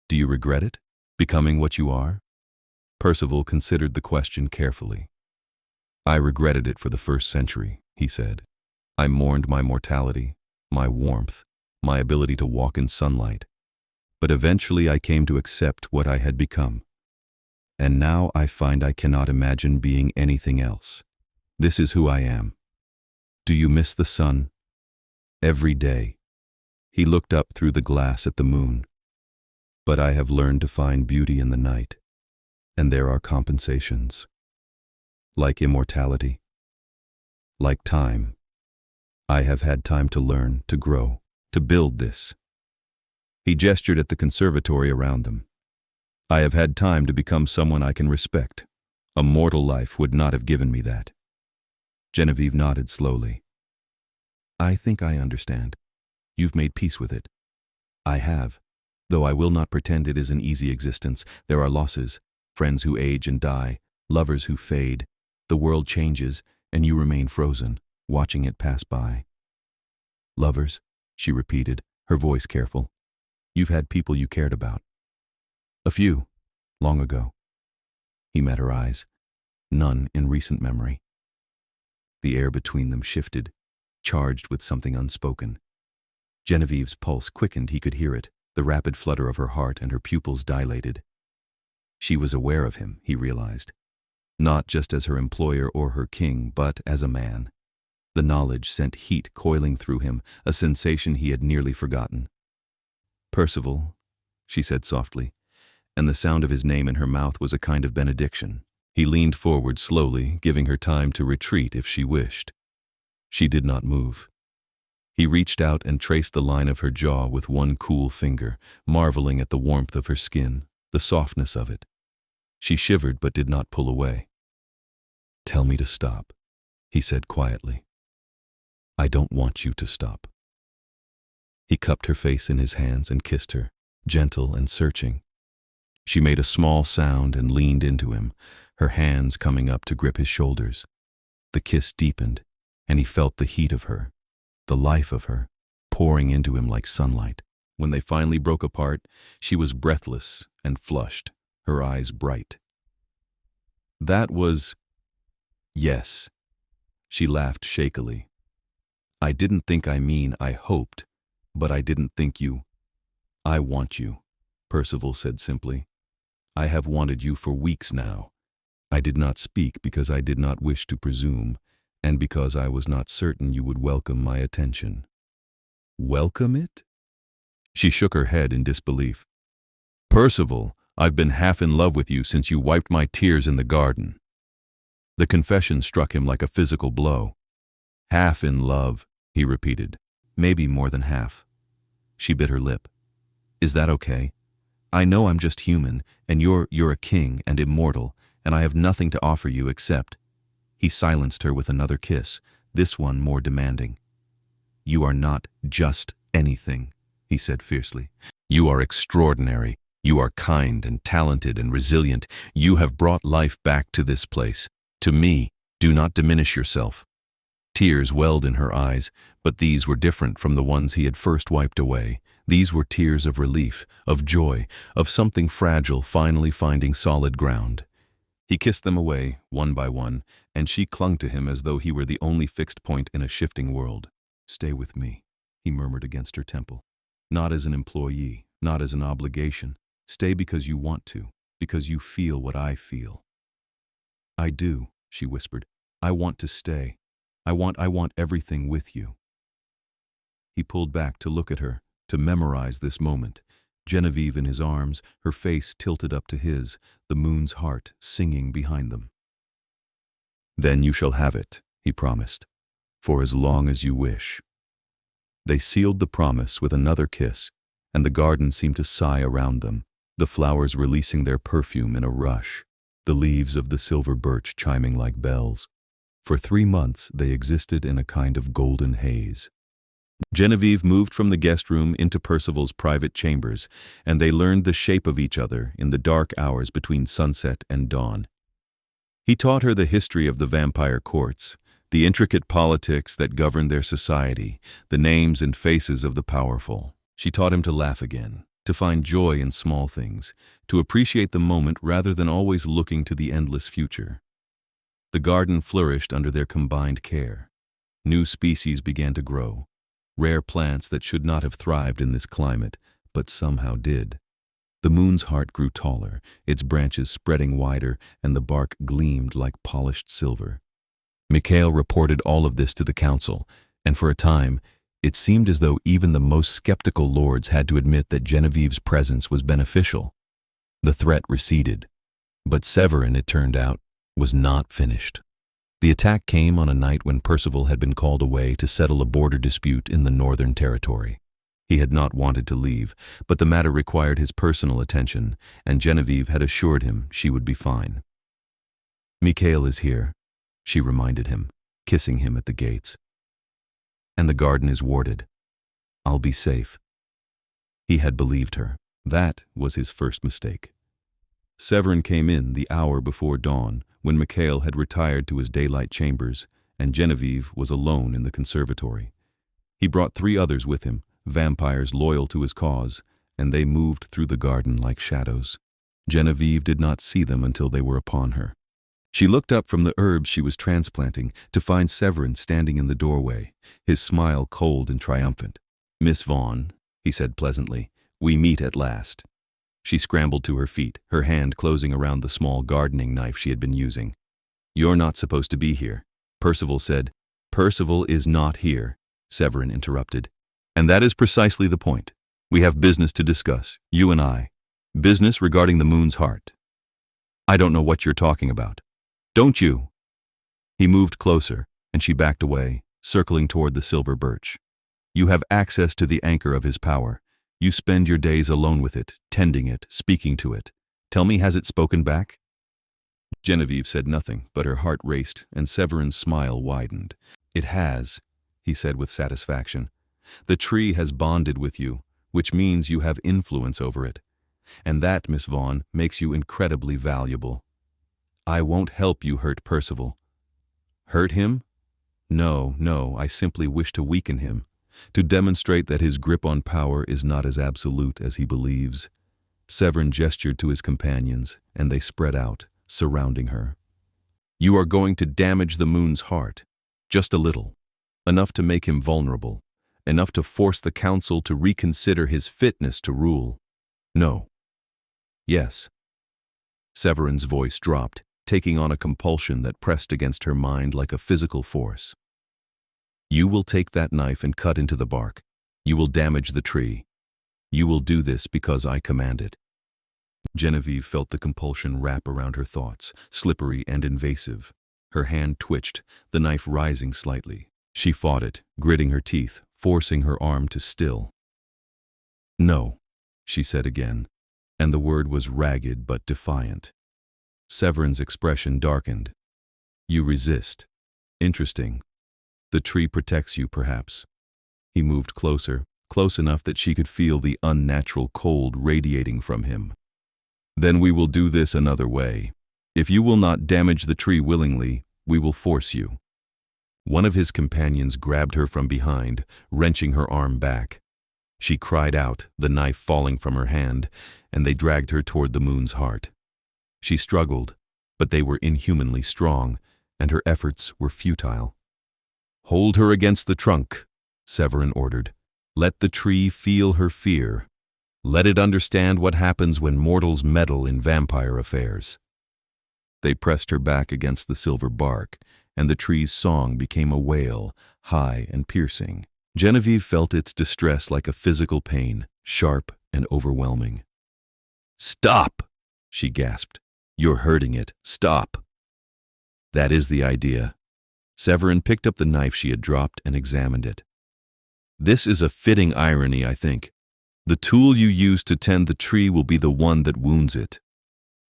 "Do you regret it? Becoming what you are?" Percival considered the question carefully. "I regretted it for the first century," he said. "I mourned my mortality, my warmth, my ability to walk in sunlight. But eventually I came to accept what I had become. And now I find I cannot imagine being anything else. This is who I am. Do you miss the sun?" "Every day." He looked up through the glass at the moon. "But I have learned to find beauty in the night, and there are compensations. Like immortality. Like time. I have had time to learn, to grow, to build this." He gestured at the conservatory around them. "I have had time to become someone I can respect. A mortal life would not have given me that." Genevieve nodded slowly. "I think I understand. You've made peace with it." "I have. Though I will not pretend it is an easy existence. There are losses, friends who age and die, lovers who fade. The world changes, and you remain frozen, watching it pass by." "Lovers," she repeated, her voice careful. "You've had people you cared about." "A few, long ago." He met her eyes. "None in recent memory." The air between them shifted, charged with something unspoken. Genevieve's pulse quickened, he could hear it, the rapid flutter of her heart, and her pupils dilated. She was aware of him, he realized. Not just as her employer or her king, but as a man. The knowledge sent heat coiling through him, a sensation he had nearly forgotten. "Percival," she said softly, and the sound of his name in her mouth was a kind of benediction. He leaned forward slowly, giving her time to retreat if she wished. She did not move. He reached out and traced the line of her jaw with one cool finger, marveling at the warmth of her skin, the softness of it. She shivered but did not pull away. "Tell me to stop," he said quietly. "I don't want you to stop." He cupped her face in his hands and kissed her, gentle and searching. She made a small sound and leaned into him, her hands coming up to grip his shoulders. The kiss deepened, and he felt the heat of her, the life of her, pouring into him like sunlight. When they finally broke apart, she was breathless and flushed, her eyes bright. "That was—" "Yes." She laughed shakily. "I didn't think I hoped, but I didn't think you—" "I want you," Percival said simply. "I have wanted you for weeks now. I did not speak because I did not wish to presume, and because I was not certain you would welcome my attention." "Welcome it?" She shook her head in disbelief. "Percival, I've been half in love with you since you wiped my tears in the garden." The confession struck him like a physical blow. "Half in love," he repeated. "Maybe more than half." She bit her lip. "Is that okay? I know I'm just human, and you're a king and immortal, and I have nothing to offer you except—" He silenced her with another kiss, this one more demanding. "You are not just anything," he said fiercely. "You are extraordinary. You are kind and talented and resilient. You have brought life back to this place. To me, do not diminish yourself." Tears welled in her eyes, but these were different from the ones he had first wiped away. These were tears of relief, of joy, of something fragile finally finding solid ground. He kissed them away, one by one, and she clung to him as though he were the only fixed point in a shifting world. "Stay with me," he murmured against her temple. "Not as an employee, not as an obligation. Stay because you want to, because you feel what I feel." "I do," she whispered. "I want to stay. I want everything with you." He pulled back to look at her, to memorize this moment. Genevieve in his arms, her face tilted up to his, the moon's heart singing behind them. "Then you shall have it," he promised, "for as long as you wish." They sealed the promise with another kiss, and the garden seemed to sigh around them, the flowers releasing their perfume in a rush, the leaves of the silver birch chiming like bells. For 3 months they existed in a kind of golden haze. Genevieve moved from the guest room into Percival's private chambers, and they learned the shape of each other in the dark hours between sunset and dawn. He taught her the history of the vampire courts, the intricate politics that governed their society, the names and faces of the powerful. She taught him to laugh again, to find joy in small things, to appreciate the moment rather than always looking to the endless future. The garden flourished under their combined care. New species began to grow, rare plants that should not have thrived in this climate, but somehow did. The moon's heart grew taller, its branches spreading wider, and the bark gleamed like polished silver. Mikhail reported all of this to the council, and for a time, it seemed as though even the most skeptical lords had to admit that Genevieve's presence was beneficial. The threat receded, but Severin, it turned out, was not finished. The attack came on a night when Percival had been called away to settle a border dispute in the Northern Territory. He had not wanted to leave, but the matter required his personal attention, and Genevieve had assured him she would be fine. "Mikhail is here," she reminded him, kissing him at the gates. "And the garden is warded. I'll be safe." He had believed her. That was his first mistake. Severin came in the hour before dawn, when Mikhail had retired to his daylight chambers, and Genevieve was alone in the conservatory. He brought 3 others with him, vampires loyal to his cause, and they moved through the garden like shadows. Genevieve did not see them until they were upon her. She looked up from the herbs she was transplanting to find Severin standing in the doorway, his smile cold and triumphant. "Miss Vaughn," he said pleasantly, "we meet at last." She scrambled to her feet, her hand closing around the small gardening knife she had been using. "You're not supposed to be here," Percival said. "Percival is not here," Severin interrupted. "And that is precisely the point. We have business to discuss, you and I. Business regarding the moon's heart." "I don't know what you're talking about." "Don't you?" He moved closer, and she backed away, circling toward the silver birch. "You have access to the anchor of his power. You spend your days alone with it, tending it, speaking to it. Tell me, has it spoken back?" Genevieve said nothing, but her heart raced, and Severin's smile widened. "It has," he said with satisfaction. "The tree has bonded with you, which means you have influence over it. And that, Miss Vaughn, makes you incredibly valuable. I won't help you hurt Percival." "Hurt him? No, I simply wish to weaken him, to demonstrate that his grip on power is not as absolute as he believes." Severin gestured to his companions, and they spread out, surrounding her. "You are going to damage the moon's heart, just a little, enough to make him vulnerable, enough to force the council to reconsider his fitness to rule." "No." "Yes." Severin's voice dropped, taking on a compulsion that pressed against her mind like a physical force. "You will take that knife and cut into the bark. You will damage the tree. You will do this because I command it." Genevieve felt the compulsion wrap around her thoughts, slippery and invasive. Her hand twitched, the knife rising slightly. She fought it, gritting her teeth, forcing her arm to still. "No," she said again, and the word was ragged but defiant. Severin's expression darkened. "You resist. Interesting. The tree protects you, perhaps." He moved closer, close enough that she could feel the unnatural cold radiating from him. "Then we will do this another way. If you will not damage the tree willingly, we will force you." One of his companions grabbed her from behind, wrenching her arm back. She cried out, the knife falling from her hand, and they dragged her toward the moon's heart. She struggled, but they were inhumanly strong, and her efforts were futile. "Hold her against the trunk," Severin ordered. "Let the tree feel her fear. Let it understand what happens when mortals meddle in vampire affairs." They pressed her back against the silver bark, and the tree's song became a wail, high and piercing. Genevieve felt its distress like a physical pain, sharp and overwhelming. "Stop!" she gasped. "You're hurting it. Stop." "That is the idea." Severin picked up the knife she had dropped and examined it. "This is a fitting irony, I think. The tool you use to tend the tree will be the one that wounds it."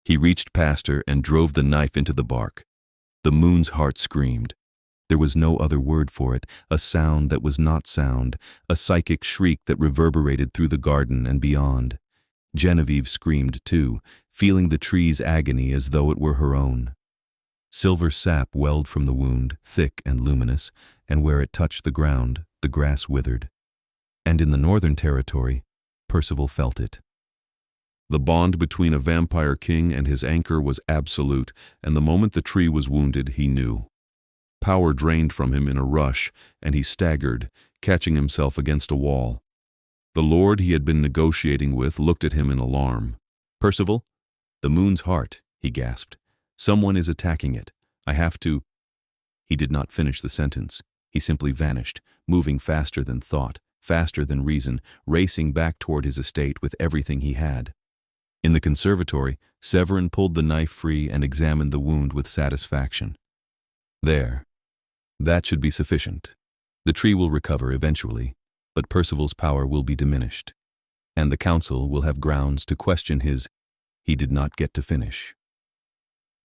He reached past her and drove the knife into the bark. The moon's heart screamed. There was no other word for it, a sound that was not sound, a psychic shriek that reverberated through the garden and beyond. Genevieve screamed too, feeling the tree's agony as though it were her own. Silver sap welled from the wound, thick and luminous, and where it touched the ground, the grass withered. And in the northern territory, Percival felt it. The bond between a vampire king and his anchor was absolute, and the moment the tree was wounded, he knew. Power drained from him in a rush, and he staggered, catching himself against a wall. The lord he had been negotiating with looked at him in alarm. "Percival?" "The moon's heart," he gasped. "Someone is attacking it. I have to—" He did not finish the sentence. He simply vanished, moving faster than thought, faster than reason, racing back toward his estate with everything he had. In the conservatory, Severin pulled the knife free and examined the wound with satisfaction. "There. That should be sufficient. The tree will recover eventually, but Percival's power will be diminished, and the council will have grounds to question his—" He did not get to finish.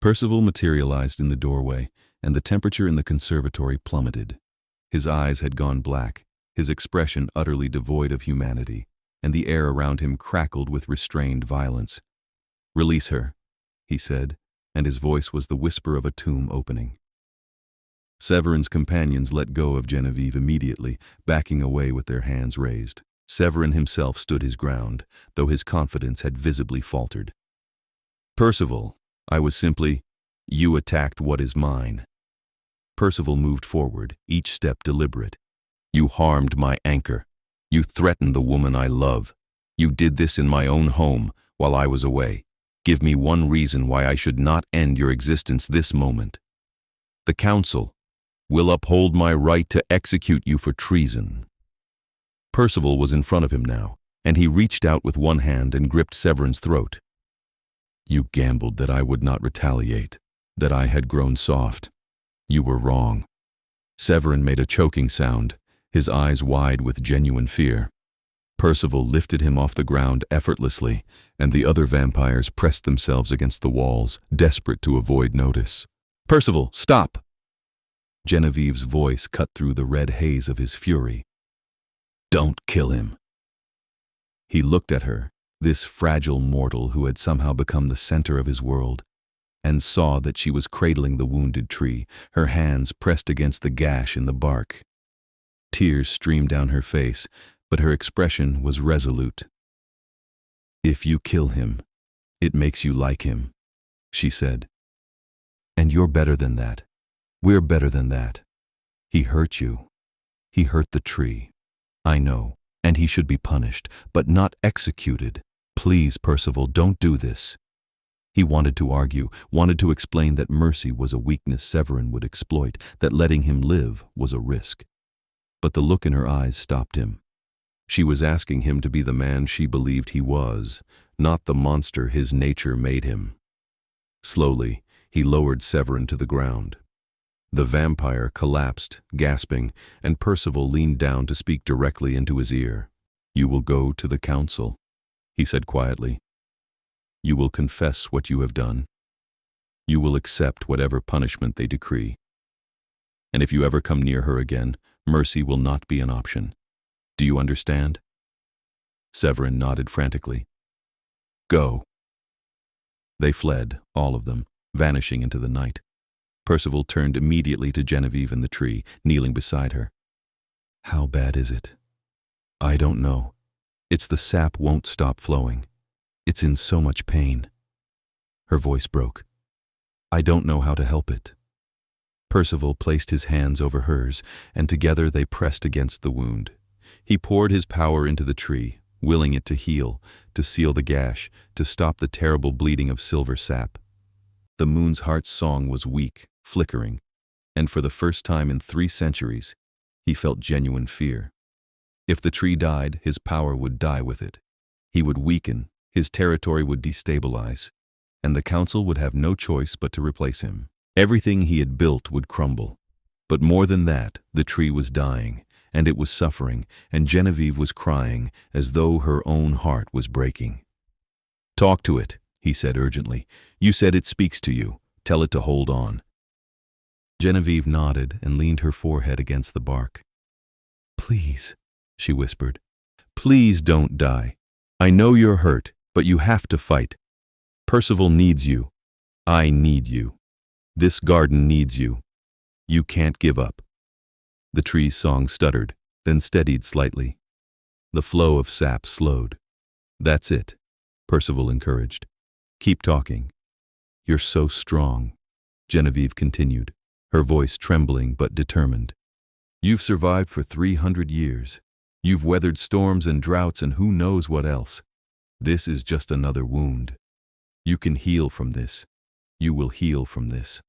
Percival materialized in the doorway, and the temperature in the conservatory plummeted. His eyes had gone black, his expression utterly devoid of humanity, and the air around him crackled with restrained violence. "Release her," he said, and his voice was the whisper of a tomb opening. Severin's companions let go of Genevieve immediately, backing away with their hands raised. Severin himself stood his ground, though his confidence had visibly faltered. "Percival, I was simply— You attacked what is mine." Percival moved forward, each step deliberate. "You harmed my anchor. You threatened the woman I love. You did this in my own home, while I was away. Give me one reason why I should not end your existence this moment. The council will uphold my right to execute you for treason." Percival was in front of him now, and he reached out with one hand and gripped Severin's throat. "You gambled that I would not retaliate, that I had grown soft. You were wrong." Severin made a choking sound, his eyes wide with genuine fear. Percival lifted him off the ground effortlessly, and the other vampires pressed themselves against the walls, desperate to avoid notice. "Percival, stop!" Genevieve's voice cut through the red haze of his fury. "Don't kill him." He looked at her, this fragile mortal who had somehow become the center of his world, and saw that she was cradling the wounded tree, her hands pressed against the gash in the bark. Tears streamed down her face, but her expression was resolute. "If you kill him, it makes you like him," she said. "And you're better than that. We're better than that. He hurt you. He hurt the tree. I know, and he should be punished, but not executed. Please, Percival, don't do this." He wanted to argue, wanted to explain that mercy was a weakness Severin would exploit, that letting him live was a risk. But the look in her eyes stopped him. She was asking him to be the man she believed he was, not the monster his nature made him. Slowly, he lowered Severin to the ground. The vampire collapsed, gasping, and Percival leaned down to speak directly into his ear. "You will go to the council," he said quietly. "You will confess what you have done. You will accept whatever punishment they decree. And if you ever come near her again, mercy will not be an option. Do you understand?" Severin nodded frantically. "Go." They fled, all of them, vanishing into the night. Percival turned immediately to Genevieve in the tree, kneeling beside her. "How bad is it?" "I don't know. It's the sap won't stop flowing. It's in so much pain." Her voice broke. "I don't know how to help it." Percival placed his hands over hers, and together they pressed against the wound. He poured his power into the tree, willing it to heal, to seal the gash, to stop the terrible bleeding of silver sap. The moon's heart's song was weak, flickering, and for the first time in 3 centuries, he felt genuine fear. If the tree died, his power would die with it. He would weaken, his territory would destabilize, and the council would have no choice but to replace him. Everything he had built would crumble. But more than that, the tree was dying, and it was suffering, and Genevieve was crying as though her own heart was breaking. "Talk to it," he said urgently. "You said it speaks to you. Tell it to hold on." Genevieve nodded and leaned her forehead against the bark. "Please," she whispered. "Please don't die. I know you're hurt, but you have to fight. Percival needs you. I need you. This garden needs you. You can't give up." The tree's song stuttered, then steadied slightly. The flow of sap slowed. "That's it," Percival encouraged. "Keep talking. You're so strong," Genevieve continued, her voice trembling but determined. "You've survived for 300 years. You've weathered storms and droughts and who knows what else. This is just another wound. You can heal from this. You will heal from this.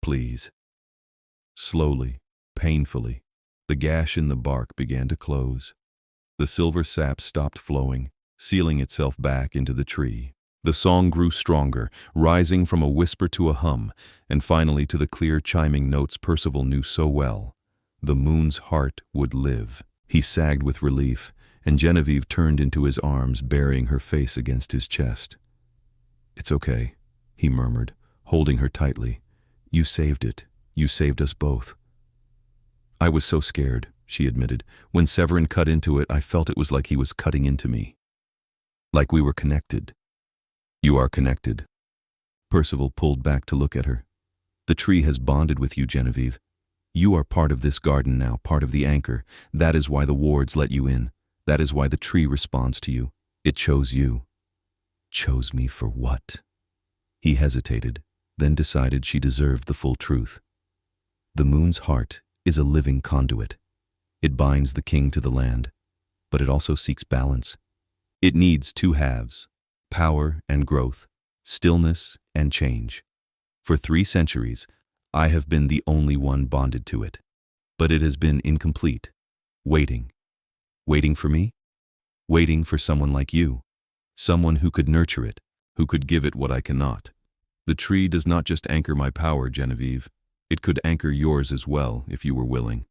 Please." Slowly, painfully, the gash in the bark began to close. The silver sap stopped flowing, sealing itself back into the tree. The song grew stronger, rising from a whisper to a hum, and finally to the clear chiming notes Percival knew so well. The moon's heart would live. He sagged with relief, and Genevieve turned into his arms, burying her face against his chest. "It's okay," he murmured, holding her tightly. "You saved it. You saved us both." "I was so scared," she admitted. "When Severin cut into it, I felt it was like he was cutting into me. Like we were connected." "You are connected." Percival pulled back to look at her. "The tree has bonded with you, Genevieve. You are part of this garden now, part of the anchor. That is why the wards let you in. That is why the tree responds to you. It chose you." "Chose me for what?" He hesitated, then decided she deserved the full truth. The moon's heart is a living conduit. It binds the king to the land, but it also seeks balance. It needs 2 halves, power and growth, stillness and change. For 3 centuries, I have been the only one bonded to it, but it has been incomplete, waiting. Waiting for me? Waiting for someone like you, someone who could nurture it, who could give it what I cannot. The tree does not just anchor my power, Genevieve. It could anchor yours as well, if you were willing.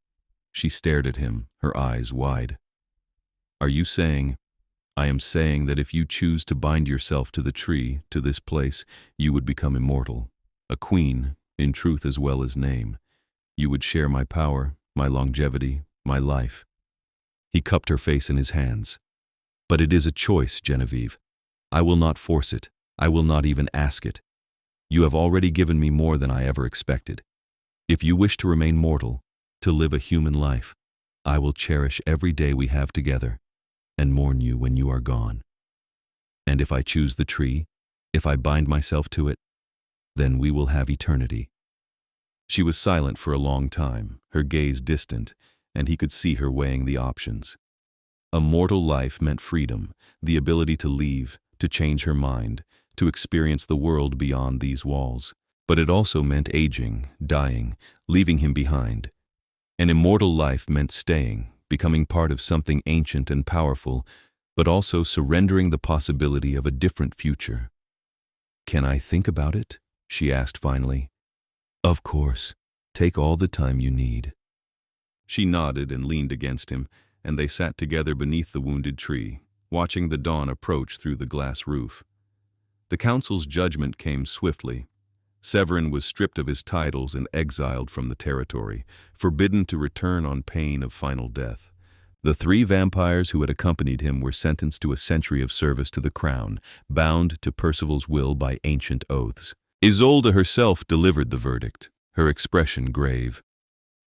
She stared at him, her eyes wide. "Are you saying—" "I am saying that if you choose to bind yourself to the tree, to this place, you would become immortal. A queen, in truth as well as name. You would share my power, my longevity, my life." He cupped her face in his hands. "But it is a choice, Genevieve. I will not force it. I will not even ask it. You have already given me more than I ever expected. If you wish to remain mortal, to live a human life, I will cherish every day we have together and mourn you when you are gone. And if I choose the tree, if I bind myself to it, then we will have eternity." She was silent for a long time, her gaze distant, and he could see her weighing the options. A mortal life meant freedom, the ability to leave, to change her mind, to experience the world beyond these walls. But it also meant aging, dying, leaving him behind. An immortal life meant staying, becoming part of something ancient and powerful, but also surrendering the possibility of a different future. "Can I think about it?" she asked finally. "Of course. Take all the time you need." She nodded and leaned against him, and they sat together beneath the wounded tree, watching the dawn approach through the glass roof. The council's judgment came swiftly. Severin was stripped of his titles and exiled from the territory, forbidden to return on pain of final death. The 3 vampires who had accompanied him were sentenced to a century of service to the crown, bound to Percival's will by ancient oaths. Isolde herself delivered the verdict, her expression grave.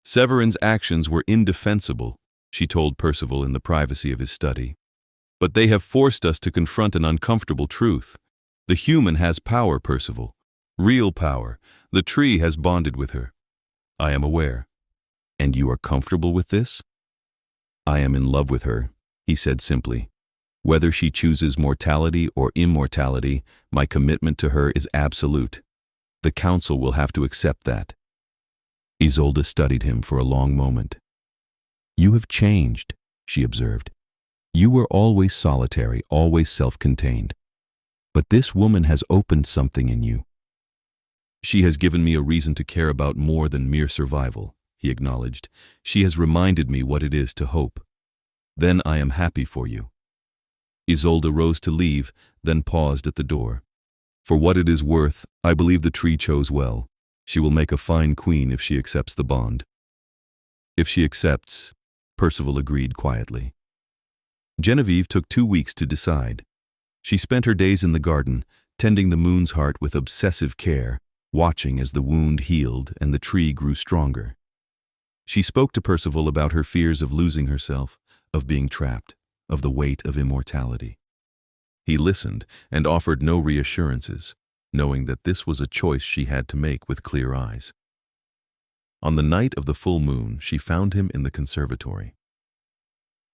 "Severin's actions were indefensible," she told Percival in the privacy of his study. "But they have forced us to confront an uncomfortable truth. The human has power, Percival. Real power. The tree has bonded with her." "I am aware." "And you are comfortable with this?" "I am in love with her," he said simply. "Whether she chooses mortality or immortality, my commitment to her is absolute. The council will have to accept that." Isolde studied him for a long moment. "You have changed," she observed. "You were always solitary, always self-contained. But this woman has opened something in you." "She has given me a reason to care about more than mere survival," he acknowledged. "She has reminded me what it is to hope. Then I am happy for you." Isolde rose to leave, then paused at the door. "For what it is worth, I believe the tree chose well. She will make a fine queen if she accepts the bond." "If she accepts," Percival agreed quietly. Genevieve took 2 weeks to decide. She spent her days in the garden, tending the moon's heart with obsessive care, watching as the wound healed and the tree grew stronger. She spoke to Percival about her fears of losing herself, of being trapped, of the weight of immortality. He listened and offered no reassurances, knowing that this was a choice she had to make with clear eyes. On the night of the full moon, she found him in the conservatory.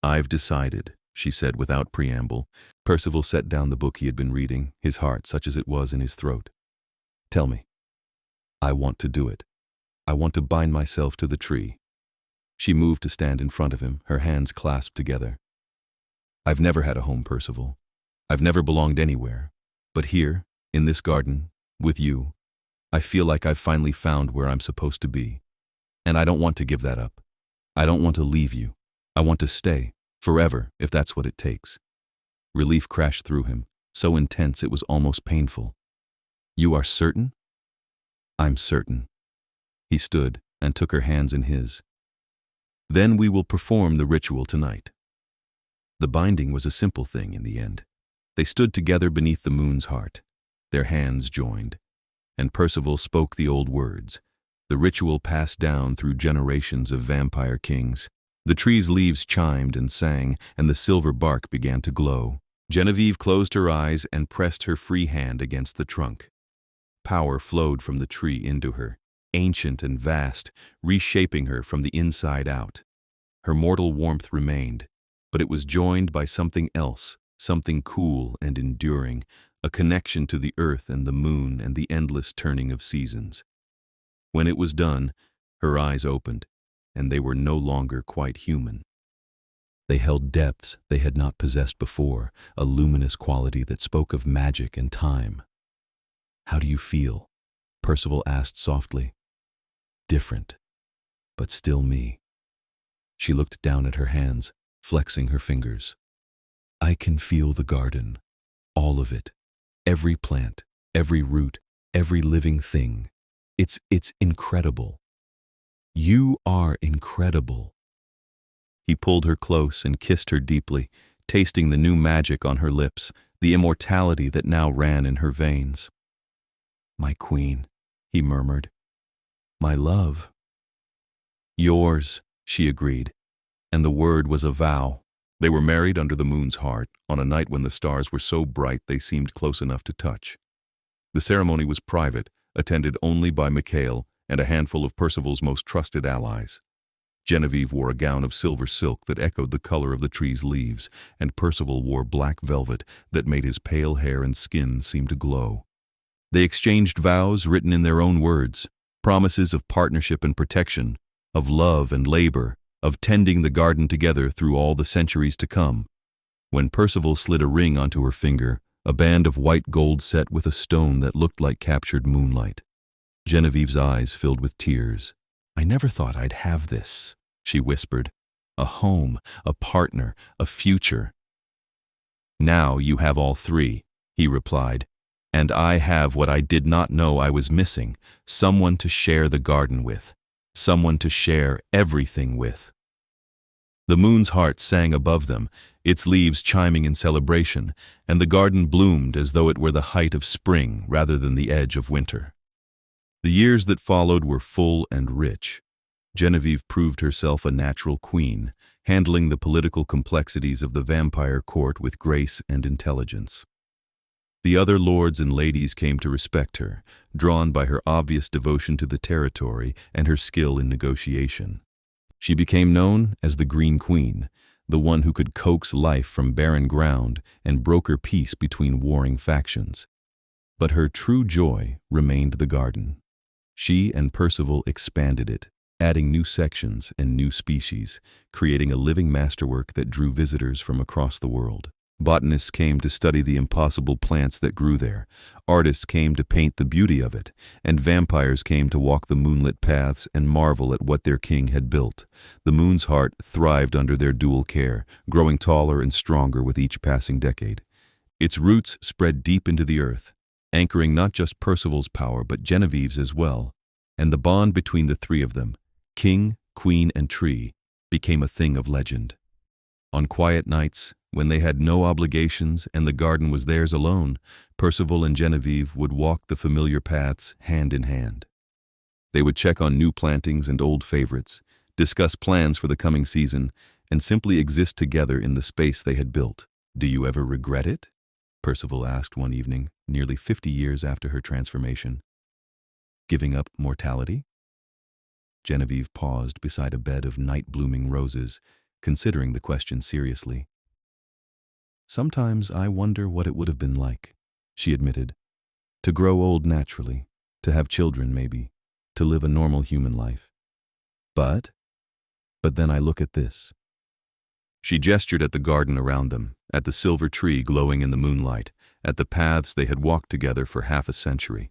"I've decided," she said without preamble. Percival set down the book he had been reading, his heart such as it was in his throat. "Tell me." "I want to do it. I want to bind myself to the tree." She moved to stand in front of him, her hands clasped together. "I've never had a home, Percival. I've never belonged anywhere. But here, in this garden, with you, I feel like I've finally found where I'm supposed to be. And I don't want to give that up. I don't want to leave you. I want to stay, forever, if that's what it takes." Relief crashed through him, so intense it was almost painful. "You are certain?" "I'm certain." He stood and took her hands in his. "Then we will perform the ritual tonight." The binding was a simple thing in the end. They stood together beneath the moon's heart, their hands joined, and Percival spoke the old words. The ritual passed down through generations of vampire kings. The tree's leaves chimed and sang, and the silver bark began to glow. Genevieve closed her eyes and pressed her free hand against the trunk. Power flowed from the tree into her, ancient and vast, reshaping her from the inside out. Her mortal warmth remained, but it was joined by something else, something cool and enduring, a connection to the earth and the moon and the endless turning of seasons. When it was done, her eyes opened, and they were no longer quite human. They held depths they had not possessed before, a luminous quality that spoke of magic and time. "How do you feel?" Percival asked softly. "Different, but still me." She looked down at her hands, flexing her fingers. "I can feel the garden, all of it, every plant, every root, every living thing. It's incredible. You are incredible." He pulled her close and kissed her deeply, tasting the new magic on her lips, the immortality that now ran in her veins. "My queen," he murmured. "My love." "Yours," she agreed, and the word was a vow. They were married under the moon's heart, on a night when the stars were so bright they seemed close enough to touch. The ceremony was private, attended only by Mikhail and a handful of Percival's most trusted allies. Genevieve wore a gown of silver silk that echoed the color of the tree's leaves, and Percival wore black velvet that made his pale hair and skin seem to glow. They exchanged vows written in their own words, promises of partnership and protection, of love and labor, of tending the garden together through all the centuries to come. When Percival slid a ring onto her finger, a band of white gold set with a stone that looked like captured moonlight, Genevieve's eyes filled with tears, "I never thought I'd have this," she whispered. "A home, a partner, a future." "Now you have all three," he replied, "and I have what I did not know I was missing, someone to share the garden with, someone to share everything with." The moon's heart sang above them, its leaves chiming in celebration, and the garden bloomed as though it were the height of spring rather than the edge of winter. The years that followed were full and rich. Genevieve proved herself a natural queen, handling the political complexities of the vampire court with grace and intelligence. The other lords and ladies came to respect her, drawn by her obvious devotion to the territory and her skill in negotiation. She became known as the Green Queen, the one who could coax life from barren ground and broker peace between warring factions. But her true joy remained the garden. She and Percival expanded it, adding new sections and new species, creating a living masterwork that drew visitors from across the world. Botanists came to study the impossible plants that grew there, artists came to paint the beauty of it, and vampires came to walk the moonlit paths and marvel at what their king had built. The moon's heart thrived under their dual care, growing taller and stronger with each passing decade. Its roots spread deep into the earth, anchoring not just Percival's power but Genevieve's as well, and the bond between the three of them, king, queen, and tree, became a thing of legend. On quiet nights, when they had no obligations and the garden was theirs alone, Percival and Genevieve would walk the familiar paths hand in hand. They would check on new plantings and old favorites, discuss plans for the coming season, and simply exist together in the space they had built. "Do you ever regret it?" Percival asked one evening, nearly 50 years after her transformation. "Giving up mortality?" Genevieve paused beside a bed of night-blooming roses, considering the question seriously. "Sometimes I wonder what it would have been like," she admitted. "To grow old naturally, to have children maybe, to live a normal human life. But then I look at this." She gestured at the garden around them, at the silver tree glowing in the moonlight, at the paths they had walked together for half a century.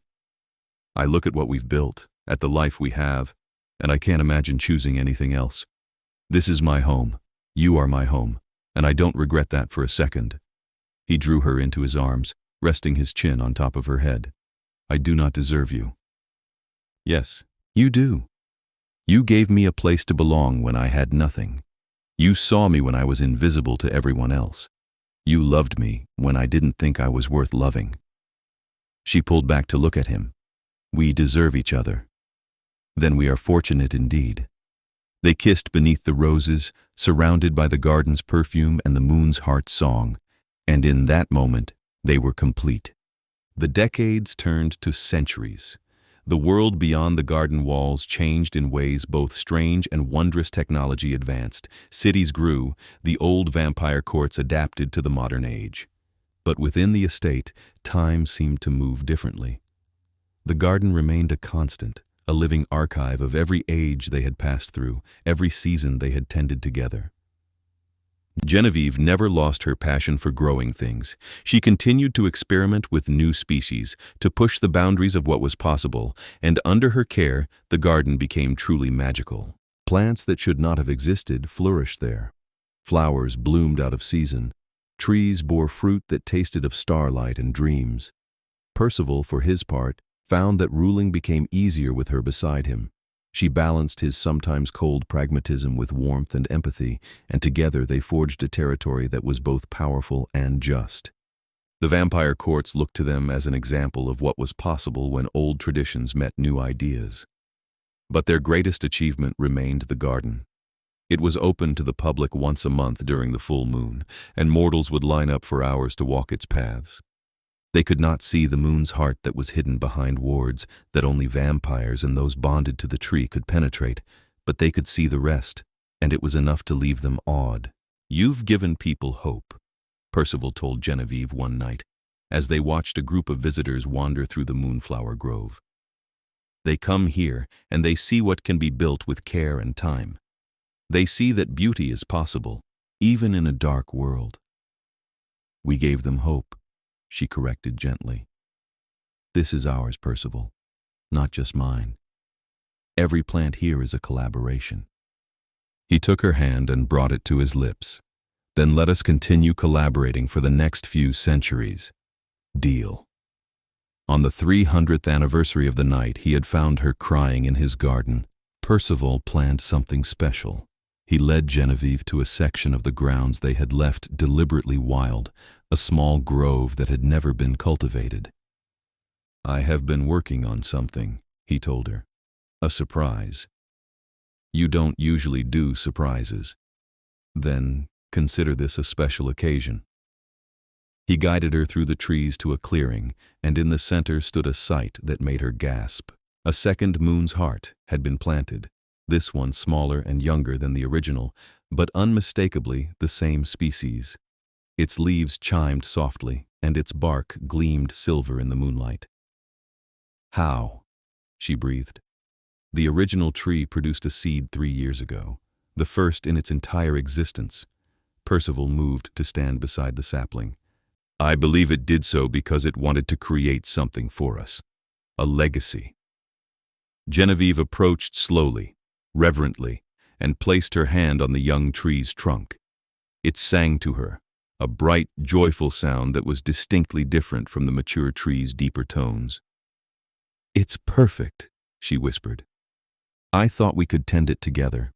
"I look at what we've built, at the life we have, and I can't imagine choosing anything else. This is my home. You are my home, and I don't regret that for a second." He drew her into his arms, resting his chin on top of her head. "I do not deserve you." "Yes, you do. You gave me a place to belong when I had nothing. You saw me when I was invisible to everyone else. You loved me when I didn't think I was worth loving." She pulled back to look at him. "We deserve each other. Then we are fortunate indeed." They kissed beneath the roses, surrounded by the garden's perfume and the moon's heart song, and in that moment they were complete. The decades turned to centuries. The world beyond the garden walls changed in ways both strange and wondrous. Technology advanced, cities grew, the old vampire courts adapted to the modern age. But within the estate, time seemed to move differently. The garden remained a constant, a living archive of every age they had passed through, every season they had tended together. Genevieve never lost her passion for growing things. She continued to experiment with new species, to push the boundaries of what was possible, and under her care, the garden became truly magical. Plants that should not have existed flourished there. Flowers bloomed out of season. Trees bore fruit that tasted of starlight and dreams. Percival, for his part, found that ruling became easier with her beside him. She balanced his sometimes cold pragmatism with warmth and empathy, and together they forged a territory that was both powerful and just. The vampire courts looked to them as an example of what was possible when old traditions met new ideas. But their greatest achievement remained the garden. It was open to the public once a month during the full moon, and mortals would line up for hours to walk its paths. They could not see the moon's heart that was hidden behind wards that only vampires and those bonded to the tree could penetrate, but they could see the rest, and it was enough to leave them awed. "You've given people hope," Percival told Genevieve one night, as they watched a group of visitors wander through the moonflower grove. "They come here, and they see what can be built with care and time. They see that beauty is possible, even in a dark world." "We gave them hope," she corrected gently. "This is ours, Percival, not just mine." Every plant here is a collaboration. He took her hand and brought it to his lips. Then let us continue collaborating for the next few centuries. Deal. On the 300th anniversary of the night he had found her crying in his garden, Percival planned something special. He led Genevieve to a section of the grounds they had left deliberately wild, a small grove that had never been cultivated. "I have been working on something," he told her. "A surprise. You don't usually do surprises. Then consider this a special occasion." He guided her through the trees to a clearing, and in the center stood a sight that made her gasp. A second moon's heart had been planted, this one smaller and younger than the original, but unmistakably the same species. Its leaves chimed softly, and its bark gleamed silver in the moonlight. "How?" she breathed. The original tree produced a seed 3 years ago, the first in its entire existence. Percival moved to stand beside the sapling. "I believe it did so because it wanted to create something for us. A legacy." Genevieve approached slowly, reverently, and placed her hand on the young tree's trunk. It sang to her, a bright, joyful sound that was distinctly different from the mature tree's deeper tones. "It's perfect," she whispered. "I thought we could tend it together.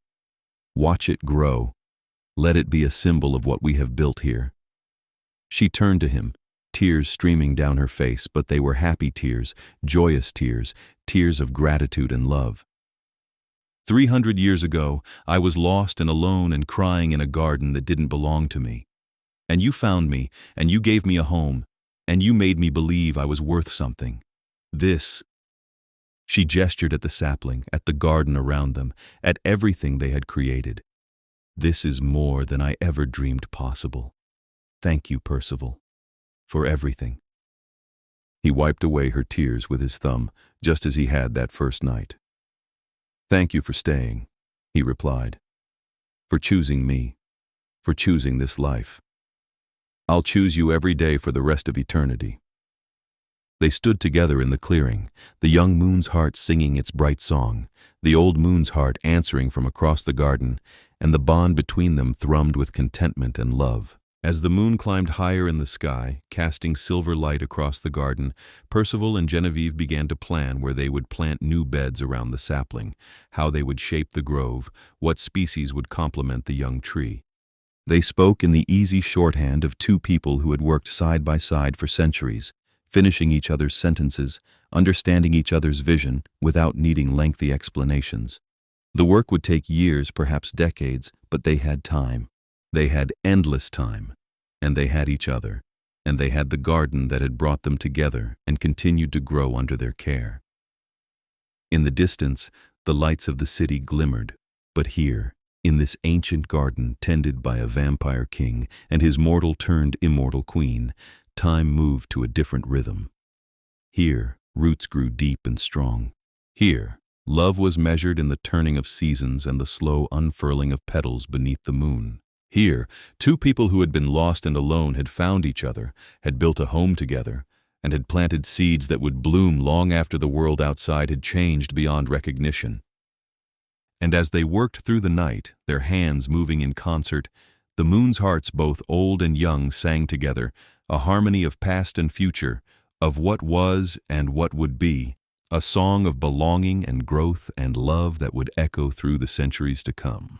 Watch it grow. Let it be a symbol of what we have built here." She turned to him, tears streaming down her face, but they were happy tears, joyous tears, tears of gratitude and love. 300 years ago, I was lost and alone and crying in a garden that didn't belong to me. And you found me, and you gave me a home, and you made me believe I was worth something. This..." She gestured at the sapling, at the garden around them, at everything they had created. "This is more than I ever dreamed possible. Thank you, Percival, for everything." He wiped away her tears with his thumb, just as he had that first night. "Thank you for staying," he replied. "For choosing me, for choosing this life. I'll choose you every day for the rest of eternity." They stood together in the clearing, the young moon's heart singing its bright song, the old moon's heart answering from across the garden, and the bond between them thrummed with contentment and love. As the moon climbed higher in the sky, casting silver light across the garden, Percival and Genevieve began to plan where they would plant new beds around the sapling, how they would shape the grove, what species would complement the young tree. They spoke in the easy shorthand of two people who had worked side by side for centuries, finishing each other's sentences, understanding each other's vision without needing lengthy explanations. The work would take years, perhaps decades, but they had time. They had endless time, and they had each other, and they had the garden that had brought them together and continued to grow under their care. In the distance, the lights of the city glimmered, but here, in this ancient garden tended by a vampire king and his mortal-turned-immortal queen, time moved to a different rhythm. Here, roots grew deep and strong. Here, love was measured in the turning of seasons and the slow unfurling of petals beneath the moon. Here, two people who had been lost and alone had found each other, had built a home together, and had planted seeds that would bloom long after the world outside had changed beyond recognition. And as they worked through the night, their hands moving in concert, the moon's hearts, both old and young, sang together, a harmony of past and future, of what was and what would be, a song of belonging and growth and love that would echo through the centuries to come.